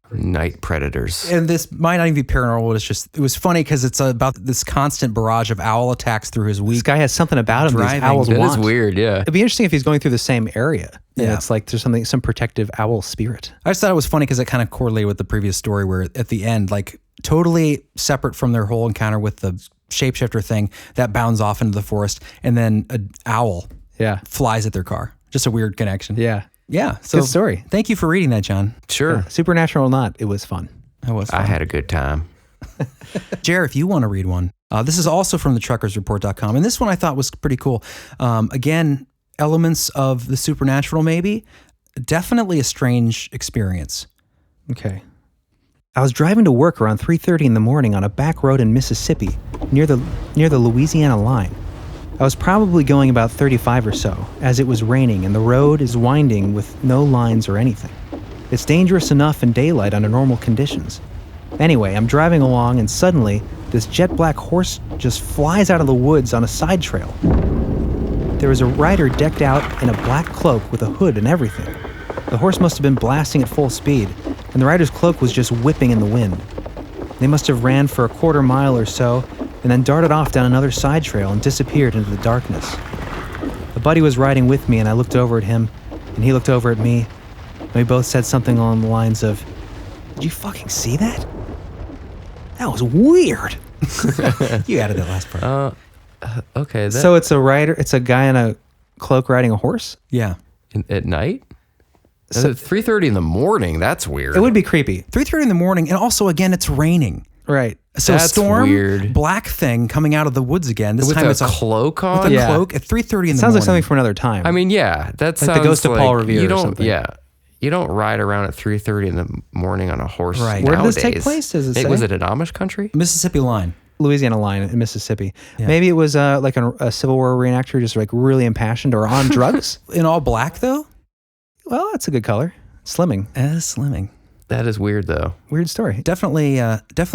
Night predators. And this might not even be paranormal. It was funny because it's about this constant barrage of owl attacks through his This week. guy has something about him Driving. these owls That want. is weird, yeah. It'd be interesting if he's going through the same area. Yeah. Yeah. It's like there's some protective owl spirit. I just thought it was funny because it kind of correlated with the previous story where at the end, like totally separate from their whole encounter with the shapeshifter thing, that bounds off into the forest, and then an owl Yeah. flies at their car. Just a weird connection. Yeah. Yeah. So Good story. Thank you for reading that, John. Sure. Supernatural or not, it was fun. That was fun. I had a good time. Jer, if you want to read one, this is also from the truckersreport.com. And this one I thought was pretty cool. Again, elements of the supernatural, maybe. Definitely a strange experience. Okay. I was driving to work around 3:30 in the morning on a back road in Mississippi, near the Louisiana line. I was probably going about 35 or so, as it was raining and the road is winding with no lines or anything. It's dangerous enough in daylight under normal conditions. Anyway, I'm driving along and suddenly, this jet black horse just flies out of the woods on a side trail. There was a rider decked out in a black cloak with a hood and everything. The horse must have been blasting at full speed, and the rider's cloak was just whipping in the wind. They must have ran for a quarter mile or so, and then darted off down another side trail and disappeared into the darkness. A buddy was riding with me, and I looked over at him, and he looked over at me, and we both said something along the lines of, "Did you fucking see that? That was weird." You added that last part. Okay. So it's a guy in a cloak riding a horse? Yeah. At night? So, 3:30 in the morning? That's weird. It would be creepy. 3:30 in the morning, and also, again, it's raining. Right. So That's storm, weird. black thing coming out of the woods again. This With time a it's cloak on? with a Yeah. cloak at 3:30 in the Sounds morning. like something from another time. I mean, yeah, that sounds the Ghost of Paul Revere you or don't, something. Yeah, you don't ride around at 3:30 in the morning on a horse. Right. Where did nowadays. this take place? Does it say? Was it an Amish country? Mississippi line. Louisiana line in Mississippi. Maybe it was like a Civil War reenactor, just like really impassioned or on drugs. In all black, though? Well, that's a good color. Slimming. Slimming. That is weird, though. Weird story. Definitely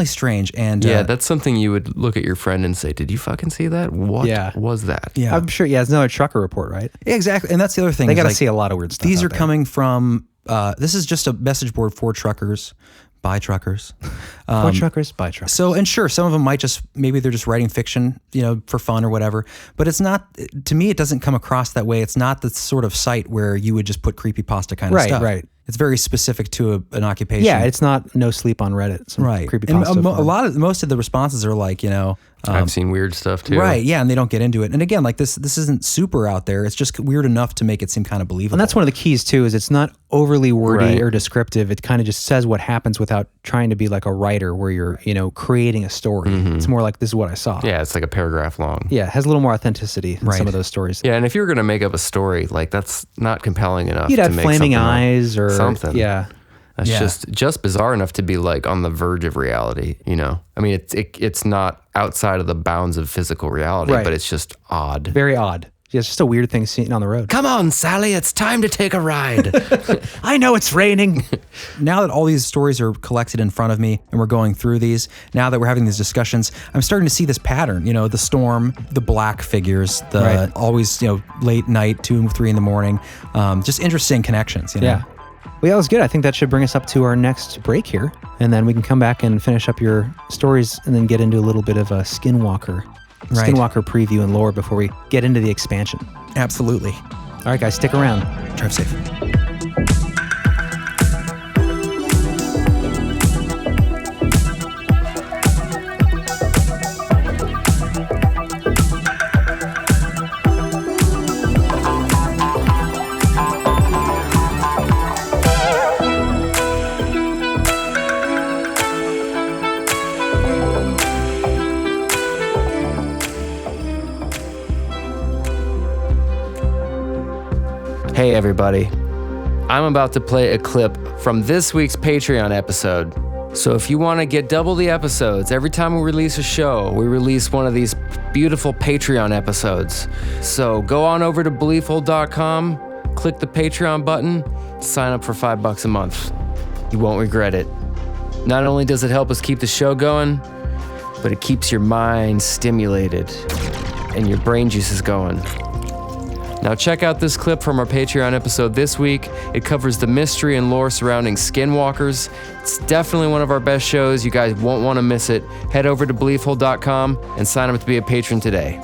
strange. And Yeah, that's something you would look at your friend and say, "Did you fucking see that? What was that?" yeah. I'm sure. Yeah, it's another trucker report, right? Yeah, exactly. And that's the other thing. They is, got to like, see a lot of weird stuff. These out are there. coming from, this is just a message board for truckers, by truckers. For truckers, by truckers. So, and sure, some of them maybe they're just writing fiction, for fun or whatever. But it's not, to me, it doesn't come across that way. It's not the sort of site where you would just put creepypasta kind of stuff. Right. It's very specific to an occupation. Yeah, it's not no sleep on Reddit. Some right. Creepypasta. And most of the responses are like, I've seen weird stuff too. right, yeah, and they don't get into it. And again, like this isn't super out there. It's just weird enough to make it seem kind of believable. And that's one of the keys too, is it's not overly wordy Right. or descriptive. It kind of just says what happens without trying to be like a writer where you're, creating a story. It's more like, this is what I saw. Yeah, it's like a paragraph long. Yeah, it has a little more authenticity than some of those stories. Yeah, and if you were gonna make up a story, like that's not compelling enough. You'd to have make flaming something up. eyes or something. Yeah. That's Yeah. just bizarre enough to be like on the verge of reality. I mean, it's not outside of the bounds of physical reality, Right. but it's just odd. Very odd. Yeah, it's just a weird thing seen on the road. Come on, Sally, it's time to take a ride. I know it's raining. Now that all these stories are collected in front of me and we're going through these, now that we're having these discussions, I'm starting to see this pattern, the storm, the black figures, the Right. always, late night, 2 and 3 in the morning, just interesting connections, Yeah. Well, that was good. I think that should bring us up to our next break here. And then we can come back and finish up your stories and then get into a little bit of a Skinwalker preview and lore before we get into the expansion. Absolutely. All right, guys, stick around. Drive safe. Hey everybody, I'm about to play a clip from this week's Patreon episode. So if you want to get double the episodes, every time we release a show, we release one of these beautiful Patreon episodes. So go on over to belieful.com, click the Patreon button, sign up for $5 a month. You won't regret it. Not only does it help us keep the show going, but it keeps your mind stimulated and your brain juices going. Now check out this clip from our Patreon episode this week. It covers the mystery and lore surrounding Skinwalkers. It's definitely one of our best shows. You guys won't want to miss it. Head over to belieful.com and sign up to be a patron today.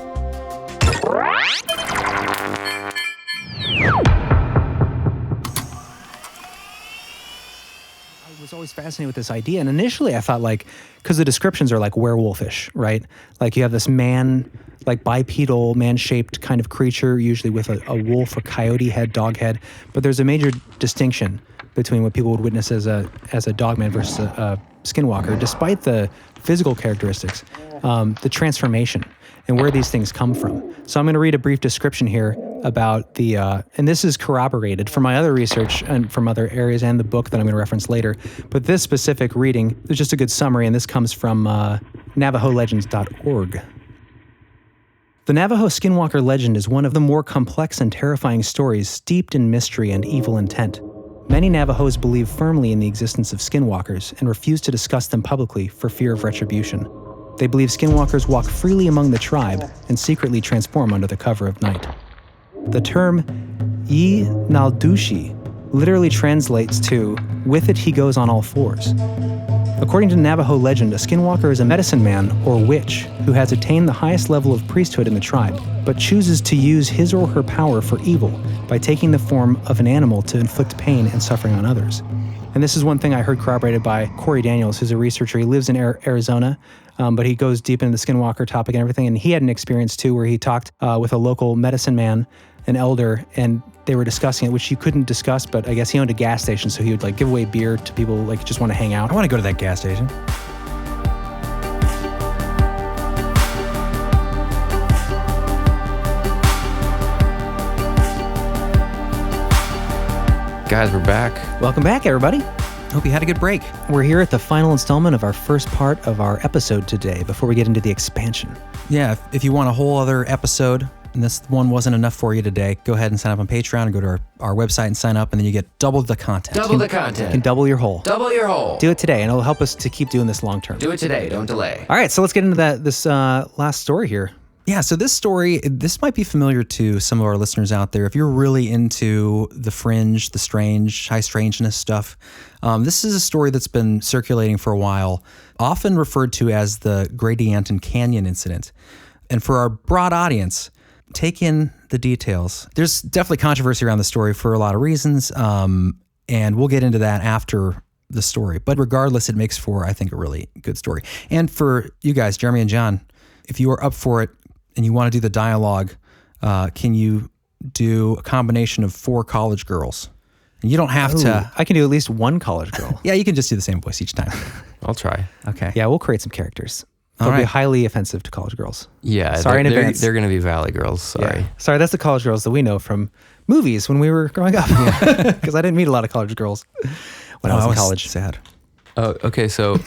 I was always fascinated with this idea, and initially I thought, like, because the descriptions are like werewolfish, right? Like you have this man, like bipedal, man-shaped kind of creature, usually with a wolf or coyote head, dog head. But there's a major distinction between what people would witness as a dogman versus a skinwalker, despite the physical characteristics, the transformation and where these things come from. So I'm going to read a brief description here about the, and this is corroborated from my other research and from other areas and the book that I'm going to reference later. But this specific reading is just a good summary, and this comes from NavajoLegends.org. The Navajo Skinwalker legend is one of the more complex and terrifying stories steeped in mystery and evil intent. Many Navajos believe firmly in the existence of skinwalkers and refuse to discuss them publicly for fear of retribution. They believe skinwalkers walk freely among the tribe and secretly transform under the cover of night. The term Yi Naldushi literally translates to, with it he goes on all fours. According to Navajo legend, a skinwalker is a medicine man or witch who has attained the highest level of priesthood in the tribe, but chooses to use his or her power for evil by taking the form of an animal to inflict pain and suffering on others. And this is one thing I heard corroborated by Corey Daniels, who's a researcher. He lives in Arizona, but he goes deep into the skinwalker topic and everything. And he had an experience too where he talked with a local medicine man, an elder, and they were discussing it, which you couldn't discuss, but I guess he owned a gas station, so he would like give away beer to people like just want to hang out. I want to go to that gas station. Guys, we're back. Welcome back, everybody. Hope you had a good break. We're here at the final installment of our first part of our episode today before we get into the expansion. Yeah, if you want a whole other episode, and this one wasn't enough for you today, go ahead and sign up on Patreon and go to our website and sign up, and then you get double the content. Double the content. You can double your hole. Double your hole. Do it today, and it'll help us to keep doing this long term. Do it today. Don't delay. All right, so let's get into this last story here. Yeah, so this story, this might be familiar to some of our listeners out there. If you're really into the fringe, the strange, high strangeness stuff, this is a story that's been circulating for a while, often referred to as the Gadianton Canyon incident. And for our broad audience, take in the details. There's definitely controversy around the story for a lot of reasons, and we'll get into that after the story. But regardless, it makes for, I think, a really good story. And for you guys, Jeremy and John, if you are up for it, and you want to do the dialogue, can you do a combination of 4 college girls? And you don't have to. I can do at least one college girl. Yeah, you can just do the same voice each time. I'll try. Okay. Yeah, we'll create some characters. They'll be highly offensive to college girls. Yeah. Sorry in advance. They're going to be Valley girls. Sorry. Yeah. Sorry, that's the college girls that we know from movies when we were growing up. Because I didn't meet a lot of college girls when I was in college. Sad. Oh, okay. So, all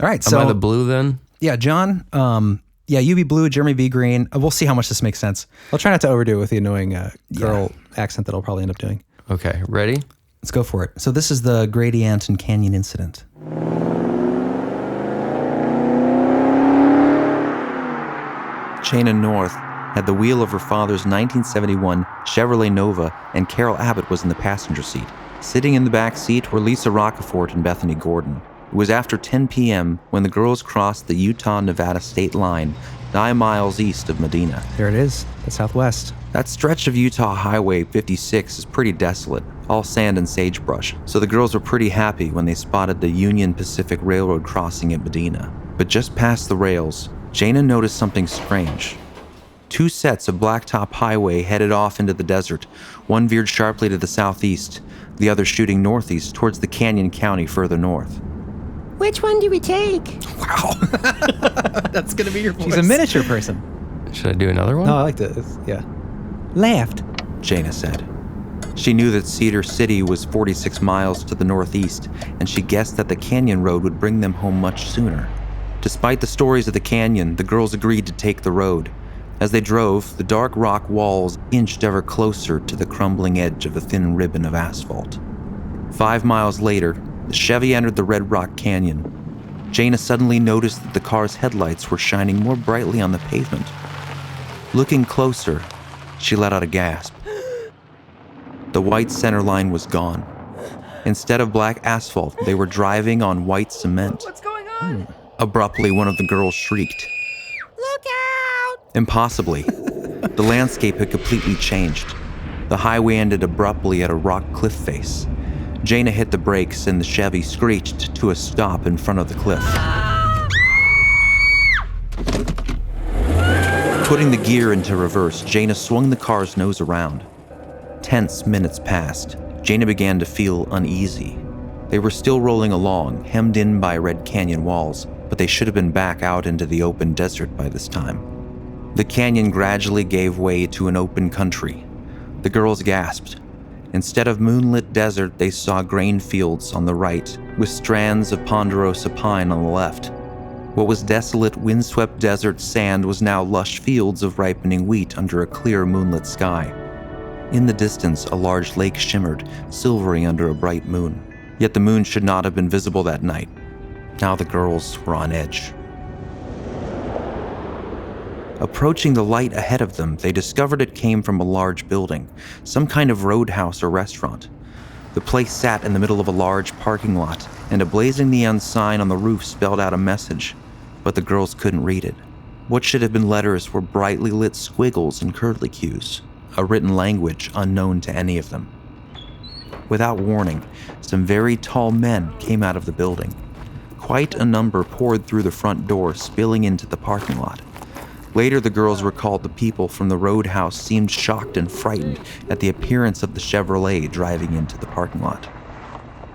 right. Am I the blue then? Yeah, John. Yeah, you be blue, Jeremy be green. We'll see how much this makes sense. I'll try not to overdo it with the annoying girl accent that I'll probably end up doing. Okay, ready? Let's go for it. So this is the Gadianton Canyon incident. Shayna North had the wheel of her father's 1971 Chevrolet Nova, and Carol Abbott was in the passenger seat. Sitting in the back seat were Lisa Rockefort and Bethany Gordon. It was after 10 p.m. when the girls crossed the Utah-Nevada state line 9 miles east of Medina. There it is, the Southwest. That stretch of Utah Highway 56 is pretty desolate, all sand and sagebrush, so the girls were pretty happy when they spotted the Union Pacific Railroad crossing at Medina. But just past the rails, Shayna noticed something strange. 2 sets of blacktop highway headed off into the desert. One veered sharply to the southeast, the other shooting northeast towards the Canyon County further north. Which one do we take? Wow. That's going to be your voice. She's a miniature person. Should I do another one? No, I like this. Yeah. Laughed. Shayna said. She knew that Cedar City was 46 miles to the northeast, and she guessed that the canyon road would bring them home much sooner. Despite the stories of the canyon, the girls agreed to take the road. As they drove, the dark rock walls inched ever closer to the crumbling edge of a thin ribbon of asphalt. 5 miles later, the Chevy entered the Red Rock Canyon. Jaina suddenly noticed that the car's headlights were shining more brightly on the pavement. Looking closer, she let out a gasp. The white center line was gone. Instead of black asphalt, they were driving on white cement. What's going on? Abruptly, one of the girls shrieked. Look out! Impossibly, the landscape had completely changed. The highway ended abruptly at a rock cliff face. Jaina hit the brakes and the Chevy screeched to a stop in front of the cliff. Putting the gear into reverse, Jaina swung the car's nose around. Tense minutes passed. Jaina began to feel uneasy. They were still rolling along, hemmed in by Red Canyon walls, but they should have been back out into the open desert by this time. The canyon gradually gave way to an open country. The girls gasped. Instead of moonlit desert, they saw grain fields on the right, with strands of ponderosa pine on the left. What was desolate, windswept desert sand was now lush fields of ripening wheat under a clear moonlit sky. In the distance, a large lake shimmered, silvery under a bright moon. Yet the moon should not have been visible that night. Now the girls were on edge. Approaching the light ahead of them, they discovered it came from a large building, some kind of roadhouse or restaurant. The place sat in the middle of a large parking lot, and a blazing neon sign on the roof spelled out a message, but the girls couldn't read it. What should have been letters were brightly lit squiggles and curlicues, a written language unknown to any of them. Without warning, some very tall men came out of the building. Quite a number poured through the front door, spilling into the parking lot. Later, the girls recalled the people from the roadhouse seemed shocked and frightened at the appearance of the Chevrolet driving into the parking lot.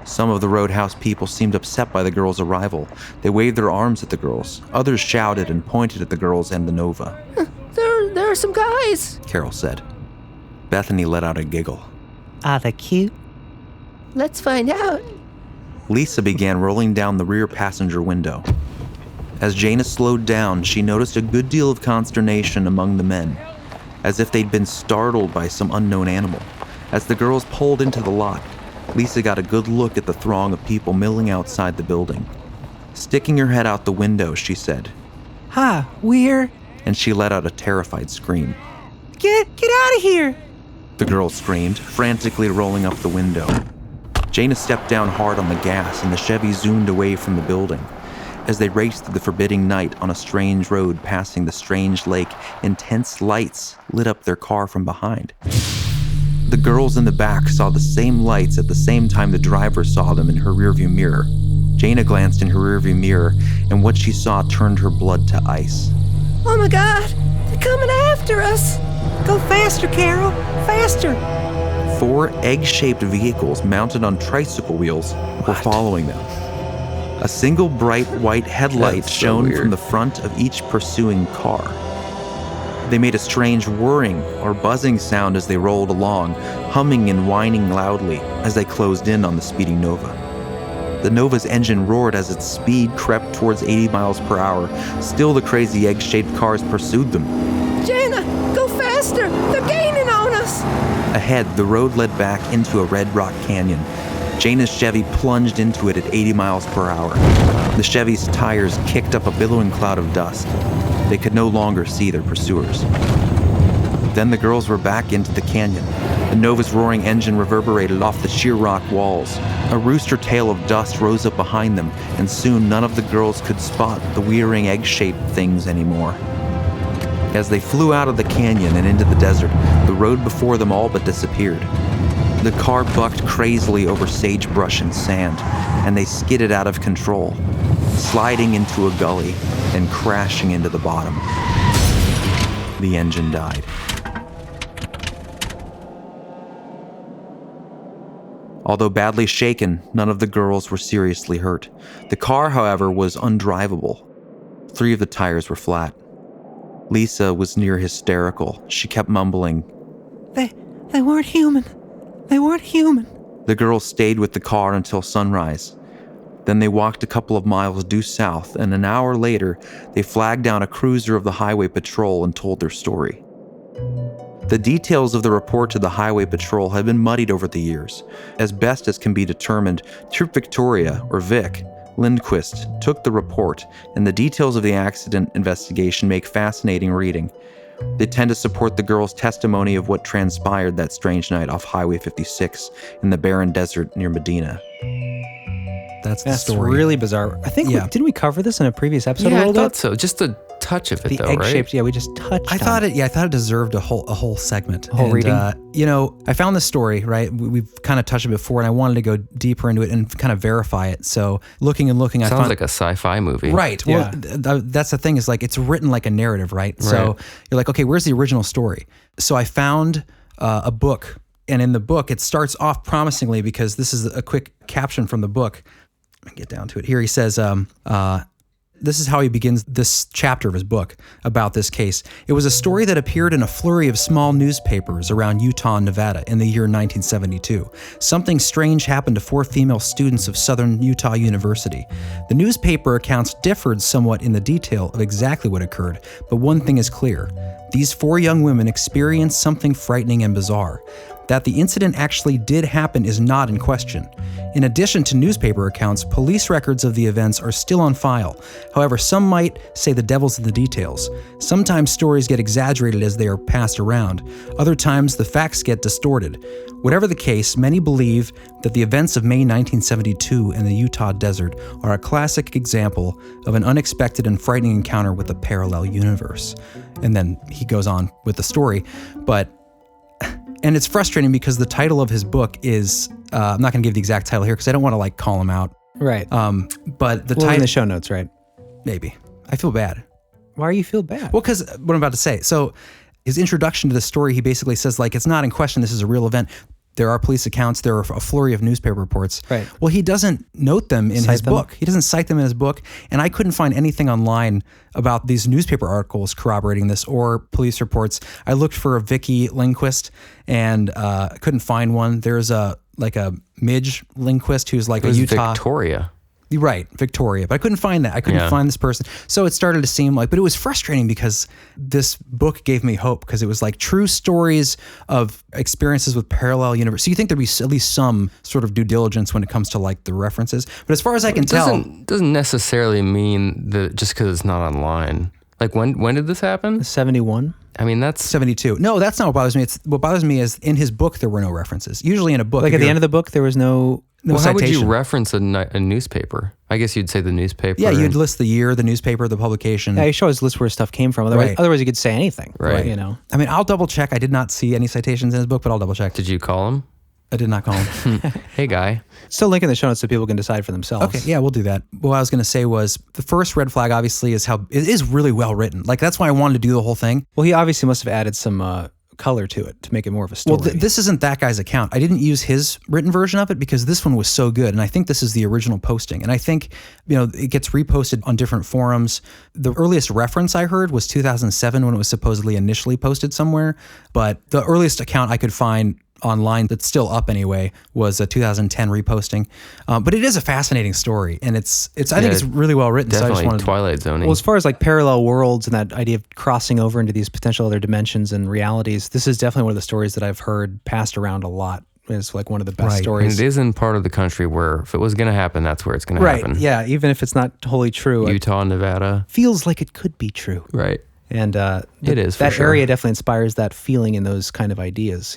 Some of the roadhouse people seemed upset by the girls' arrival. They waved their arms at the girls. Others shouted and pointed at the girls and the Nova. There are some guys. Carol said. Bethany let out a giggle. Are they cute? Let's find out. Lisa began rolling down the rear passenger window. As Jaina slowed down, she noticed a good deal of consternation among the men, as if they'd been startled by some unknown animal. As the girls pulled into the lot, Lisa got a good look at the throng of people milling outside the building. Sticking her head out the window, she said, Hi, we're... and she let out a terrified scream. Get out of here! The girl screamed, frantically rolling up the window. Jaina stepped down hard on the gas, and the Chevy zoomed away from the building. As they raced through the forbidding night on a strange road passing the strange lake, intense lights lit up their car from behind. The girls in the back saw the same lights at the same time the driver saw them in her rearview mirror. Jaina glanced in her rearview mirror, and what she saw turned her blood to ice. Oh my God, they're coming after us. Go faster, Carol, faster! 4 egg-shaped vehicles mounted on tricycle wheels were following them. A single bright white headlight shone from the front of each pursuing car. They made a strange whirring or buzzing sound as they rolled along, humming and whining loudly as they closed in on the speeding Nova. The Nova's engine roared as its speed crept towards 80 miles per hour. Still, the crazy egg-shaped cars pursued them. Jaina, go faster! They're gaining on us! Ahead, the road led back into a red rock canyon. Jaina's Chevy plunged into it at 80 miles per hour. The Chevy's tires kicked up a billowing cloud of dust. They could no longer see their pursuers. Then the girls were back into the canyon. The Nova's roaring engine reverberated off the sheer rock walls. A rooster tail of dust rose up behind them, and soon none of the girls could spot the whirring egg-shaped things anymore. As they flew out of the canyon and into the desert, the road before them all but disappeared. The car bucked crazily over sagebrush and sand, and they skidded out of control, sliding into a gully and crashing into the bottom. The engine died. Although badly shaken, none of the girls were seriously hurt. The car, however, was undrivable. 3 of the tires were flat. Lisa was near hysterical. She kept mumbling, They weren't human. They weren't human. The girls stayed with the car until sunrise. Then they walked a couple of miles due south, and an hour later, they flagged down a cruiser of the highway patrol and told their story. The details of the report to the highway patrol have been muddied over the years. As best as can be determined, Troop Victoria, or Vic, Lindquist, took the report, and the details of the accident investigation make fascinating reading. They tend to support the girls' testimony of what transpired that strange night off Highway 56 in the barren desert near Medina. That's the That's story. really bizarre. I think, didn't we cover this in a previous episode a Yeah, I little thought bit? so. Just a touch of it, The though, egg-shaped, right? yeah, we just touched I on thought it deserved a whole segment. whole reading? I found this story, right? We've kind of touched it before, and I wanted to go deeper into it and kind of verify it. So looking, I Sounds found like a sci-fi movie. right. Yeah. Well, that's the thing is like it's written like a narrative, right? So you're like, okay, where's the original story? So I found a book, and in the book it starts off promisingly because this is a quick caption from the book. Let me get down to it. Here he says, this is how he begins this chapter of his book about this case. It was a story that appeared in a flurry of small newspapers around Utah and Nevada in the year 1972. Something strange happened to 4 female students of Southern Utah University. The newspaper accounts differed somewhat in the detail of exactly what occurred, but one thing is clear. These 4 young women experienced something frightening and bizarre. That the incident actually did happen is not in question. In addition to newspaper accounts, police records of the events are still on file. However, some might say the devil's in the details. Sometimes stories get exaggerated as they are passed around. Other times, the facts get distorted. Whatever the case, many believe that the events of May 1972 in the Utah desert are a classic example of an unexpected and frightening encounter with a parallel universe. And then he goes on with the story, and it's frustrating because the title of his book is, I'm not going to give the exact title here because I don't want to like call him out. Right. But the Well, in title, the show notes, right? maybe. I feel bad. Why do you feel bad? Well, because what I'm about to say. So his introduction to the story, he basically says like, it's not in question. This is a real event. There are police accounts. There are a flurry of newspaper reports. Right. Well, he doesn't note them in his them? book. He doesn't cite them in his book. And I couldn't find anything online about these newspaper articles corroborating this or police reports. I looked for a Vicky Lindquist and couldn't find one. There's a Midge Lindquist who's like It was a Utah. Victoria. Right, Victoria. But I couldn't find that. I couldn't find this person. So it started to seem like, but it was frustrating because this book gave me hope because it was like true stories of experiences with parallel universes. So you think there'd be at least some sort of due diligence when it comes to like the references. But as far as I can tell. Doesn't necessarily mean that just because it's not online. Like when did this happen? 71? I mean, that's 72. No, that's not what bothers me. What bothers me is in his book, there were no references. Usually in a book. Like at the end of the book, there was no well, how would citation. you reference a newspaper? I guess you'd say the newspaper. Yeah, you'd and- list the year, the newspaper, the publication. Yeah, you should always list where stuff came from. Otherwise, Right. otherwise you could say anything. Right. You know. I mean, I'll double check. I did not see any citations in his book, but I'll double check. Did you call him? I did not call him. Hey, guy. Still link in the show notes so people can decide for themselves. Okay, yeah, we'll do that. What I was going to say was the first red flag obviously is how it is really well written. Like that's why I wanted to do the whole thing. Well, he obviously must have added some color to it to make it more of a story. Well, this isn't that guy's account. I didn't use his written version of it because this one was so good. And I think this is the original posting. And I think, it gets reposted on different forums. The earliest reference I heard was 2007 when it was supposedly initially posted somewhere. But the earliest account I could find online that's still up anyway was a 2010 reposting. But it is a fascinating story. And I think it's really well written. So I just Definitely wanted Twilight Zoning. Well, as far as like parallel worlds and that idea of crossing over into these potential other dimensions and realities, this is definitely one of the stories that I've heard passed around a lot. It's like one of the best Right. and stories. it is in part of the country where if it was going to happen, that's where it's going to Right. happen. Yeah. Even if it's not wholly true, it Utah, Nevada. feels like it could be true. Right. And It is, for that sure. area definitely inspires that feeling and those kind of ideas.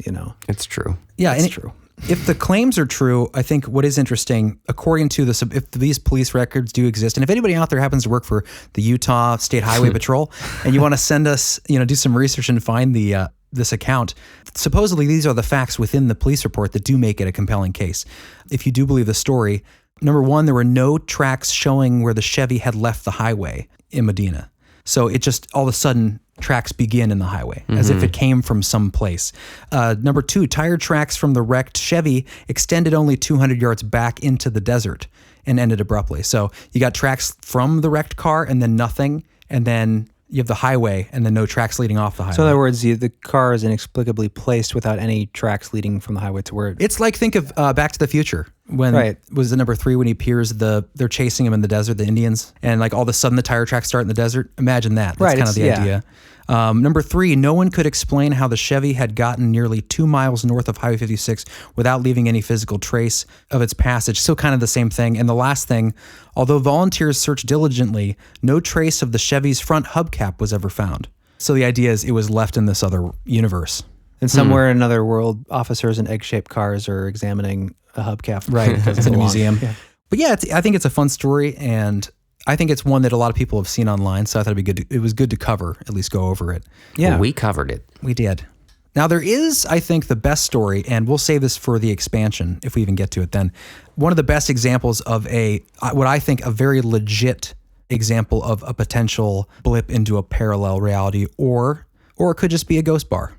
It's true. Yeah, It's and true. If the claims are true, I think what is interesting, according to this, if these police records do exist, and if anybody out there happens to work for the Utah State Highway Patrol, and you want to send us, do some research and find the this account, supposedly these are the facts within the police report that do make it a compelling case. If you do believe the story, number one, there were no tracks showing where the Chevy had left the highway in Medina. So it just all of a sudden tracks begin in the highway as if it came from some place. Number two, tire tracks from the wrecked Chevy extended only 200 yards back into the desert and ended abruptly. So you got tracks from the wrecked car and then nothing, and then you have the highway and then no tracks leading off the highway. So in other words, the car is inexplicably placed without any tracks leading from the highway to where It's like, think of Back to the Future. When was the number 3 when he appears, they're chasing him in the desert, the Indians, and like all of a sudden the tire tracks start in the desert. Imagine that. That's kind of the idea. Number 3, no one could explain how the Chevy had gotten nearly 2 miles north of Highway 56 without leaving any physical trace of its passage. So kind of the same thing. And the last thing, although volunteers searched diligently, no trace of the Chevy's front hubcap was ever found. So the idea is it was left in this other universe. And somewhere in another world, officers in egg-shaped cars are examining a hubcap. Right, it's in a museum. Yeah. But yeah, I think it's a fun story, and I think it's one that a lot of people have seen online, so I thought it'd be good. It was good to cover, at least go over it. Yeah, well, we covered it. We did. Now there is, I think, the best story, and we'll save this for the expansion if we even get to it then. One of the best examples of what I think a very legit example of a potential blip into a parallel reality, or it could just be a ghost bar.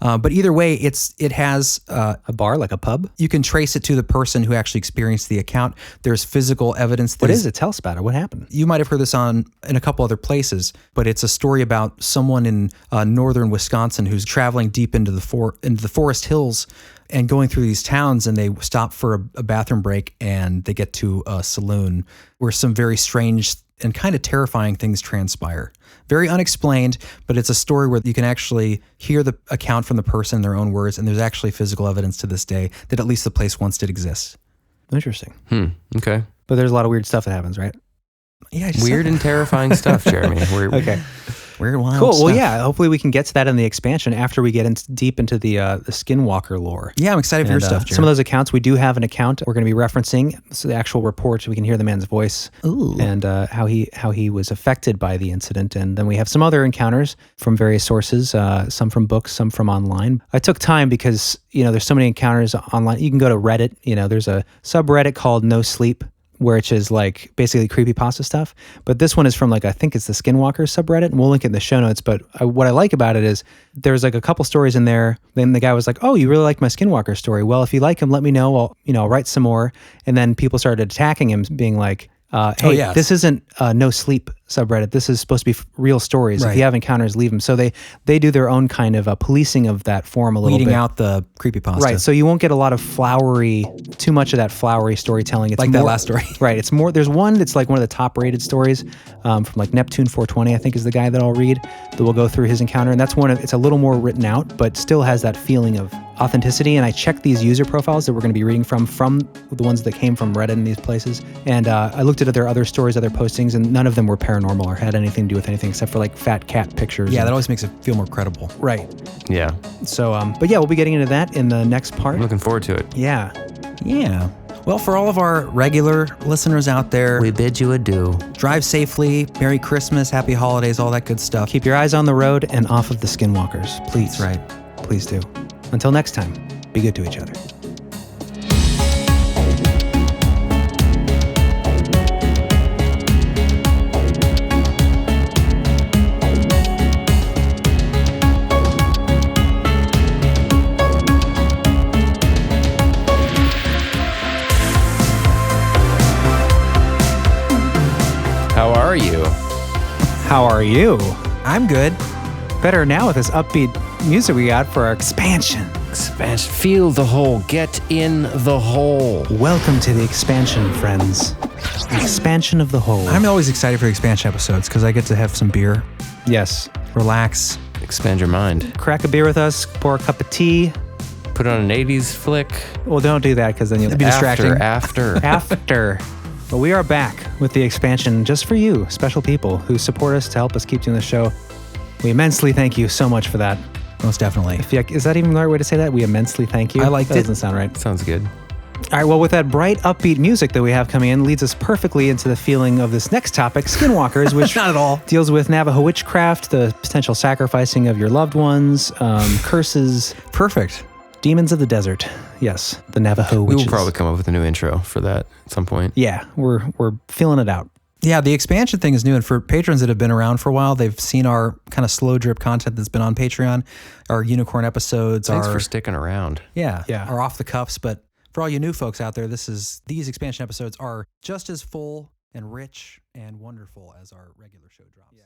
But either way, it has a bar, like a pub. You can trace it to the person who actually experienced the account. There's physical evidence. What is it? Tell us about it. What happened? You might have heard this in a couple other places, but it's a story about someone in northern Wisconsin who's traveling deep into the forest hills and going through these towns, and they stop for a bathroom break, and they get to a saloon where some very strange and kind of terrifying things transpire. Very unexplained, but it's a story where you can actually hear the account from the person in their own words, and there's actually physical evidence to this day that at least the place once did exist. Interesting. Okay. But there's a lot of weird stuff that happens, right? Yeah, weird and terrifying stuff, Jeremy. Okay. Weird, wild cool. stuff. Well, yeah. Hopefully, we can get to that in the expansion after we get deep into the Skinwalker lore. Yeah, I'm excited for your stuff, Jared. Some of those accounts, we do have an account we're going to be referencing. So the actual report, we can hear the man's voice. Ooh. And how he was affected by the incident. And then we have some other encounters from various sources, some from books, some from online. I took time because there's so many encounters online. You can go to Reddit. There's a subreddit called No Sleep, which is like basically creepypasta stuff. But this one is from I think it's the Skinwalker subreddit, and we'll link it in the show notes. But what I like about it is there's a couple stories in there. Then the guy was like, "Oh, you really like my Skinwalker story? Well, if you like him, let me know. I'll write some more." And then people started attacking him, being like, "Hey, this isn't No Sleep subreddit. This is supposed to be real stories. Right. If you have encounters, leave them." So they do their own kind of policing of that forum a little bit. Weeding out the creepypasta. Right. So you won't get a lot of too much of that flowery storytelling. It's like more, that last story. Right. It's more, there's one that's like one of the top rated stories from Neptune 420, I think is the guy that I'll read, that will go through his encounter. And that's it's a little more written out, but still has that feeling of authenticity. And I checked these user profiles that we're going to be reading from the ones that came from Reddit and these places. And I looked at their other stories, other postings, and none of them were paranormal or had anything to do with anything except for fat cat pictures. Yeah, that always makes it feel more credible. Right. Yeah. So, but yeah, we'll be getting into that in the next part. I'm looking forward to it. Yeah. Yeah. Well, for all of our regular listeners out there, We bid you adieu. drive safely, Merry Christmas, Happy Holidays, all that good stuff. Keep your eyes on the road and off of the Skinwalkers, please. That's right. Please do. Until next time, be good to each other. How are you? How are you? I'm good. Better now with this upbeat music we got for our expansion. Expansion. Feel the hole. Get in the hole. Welcome to the expansion, friends. Expansion of the whole. I'm always excited for the expansion episodes because I get to have some beer, Yes. relax. Expand your mind. Crack a beer with us, pour a cup of tea. Put on an 80s flick. Well, don't do that because then you'll It'd be distracting. After. But we are back with the expansion just for you, special people who support us to help us keep doing the show. We immensely thank you so much for that. Most definitely. Is that even the right way to say that? We immensely thank you. I liked that it. Doesn't sound right. Sounds good. All right, well, with that bright, upbeat music that we have coming in, leads us perfectly into the feeling of this next topic, Skinwalkers, which Not at all. deals with Navajo witchcraft, the potential sacrificing of your loved ones, curses, Perfect. demons of the desert. Yes, the Navajo We witches. will probably come up with a new intro for that at some point. Yeah, we're feeling it out. Yeah, the expansion thing is new. And for patrons that have been around for a while, they've seen our kind of slow drip content that's been on Patreon, our unicorn episodes. Thanks for sticking around. Yeah, Yeah. our off the cuffs. But for all you new folks out there, these expansion episodes are just as full and rich and wonderful as our regular show drops. Yeah.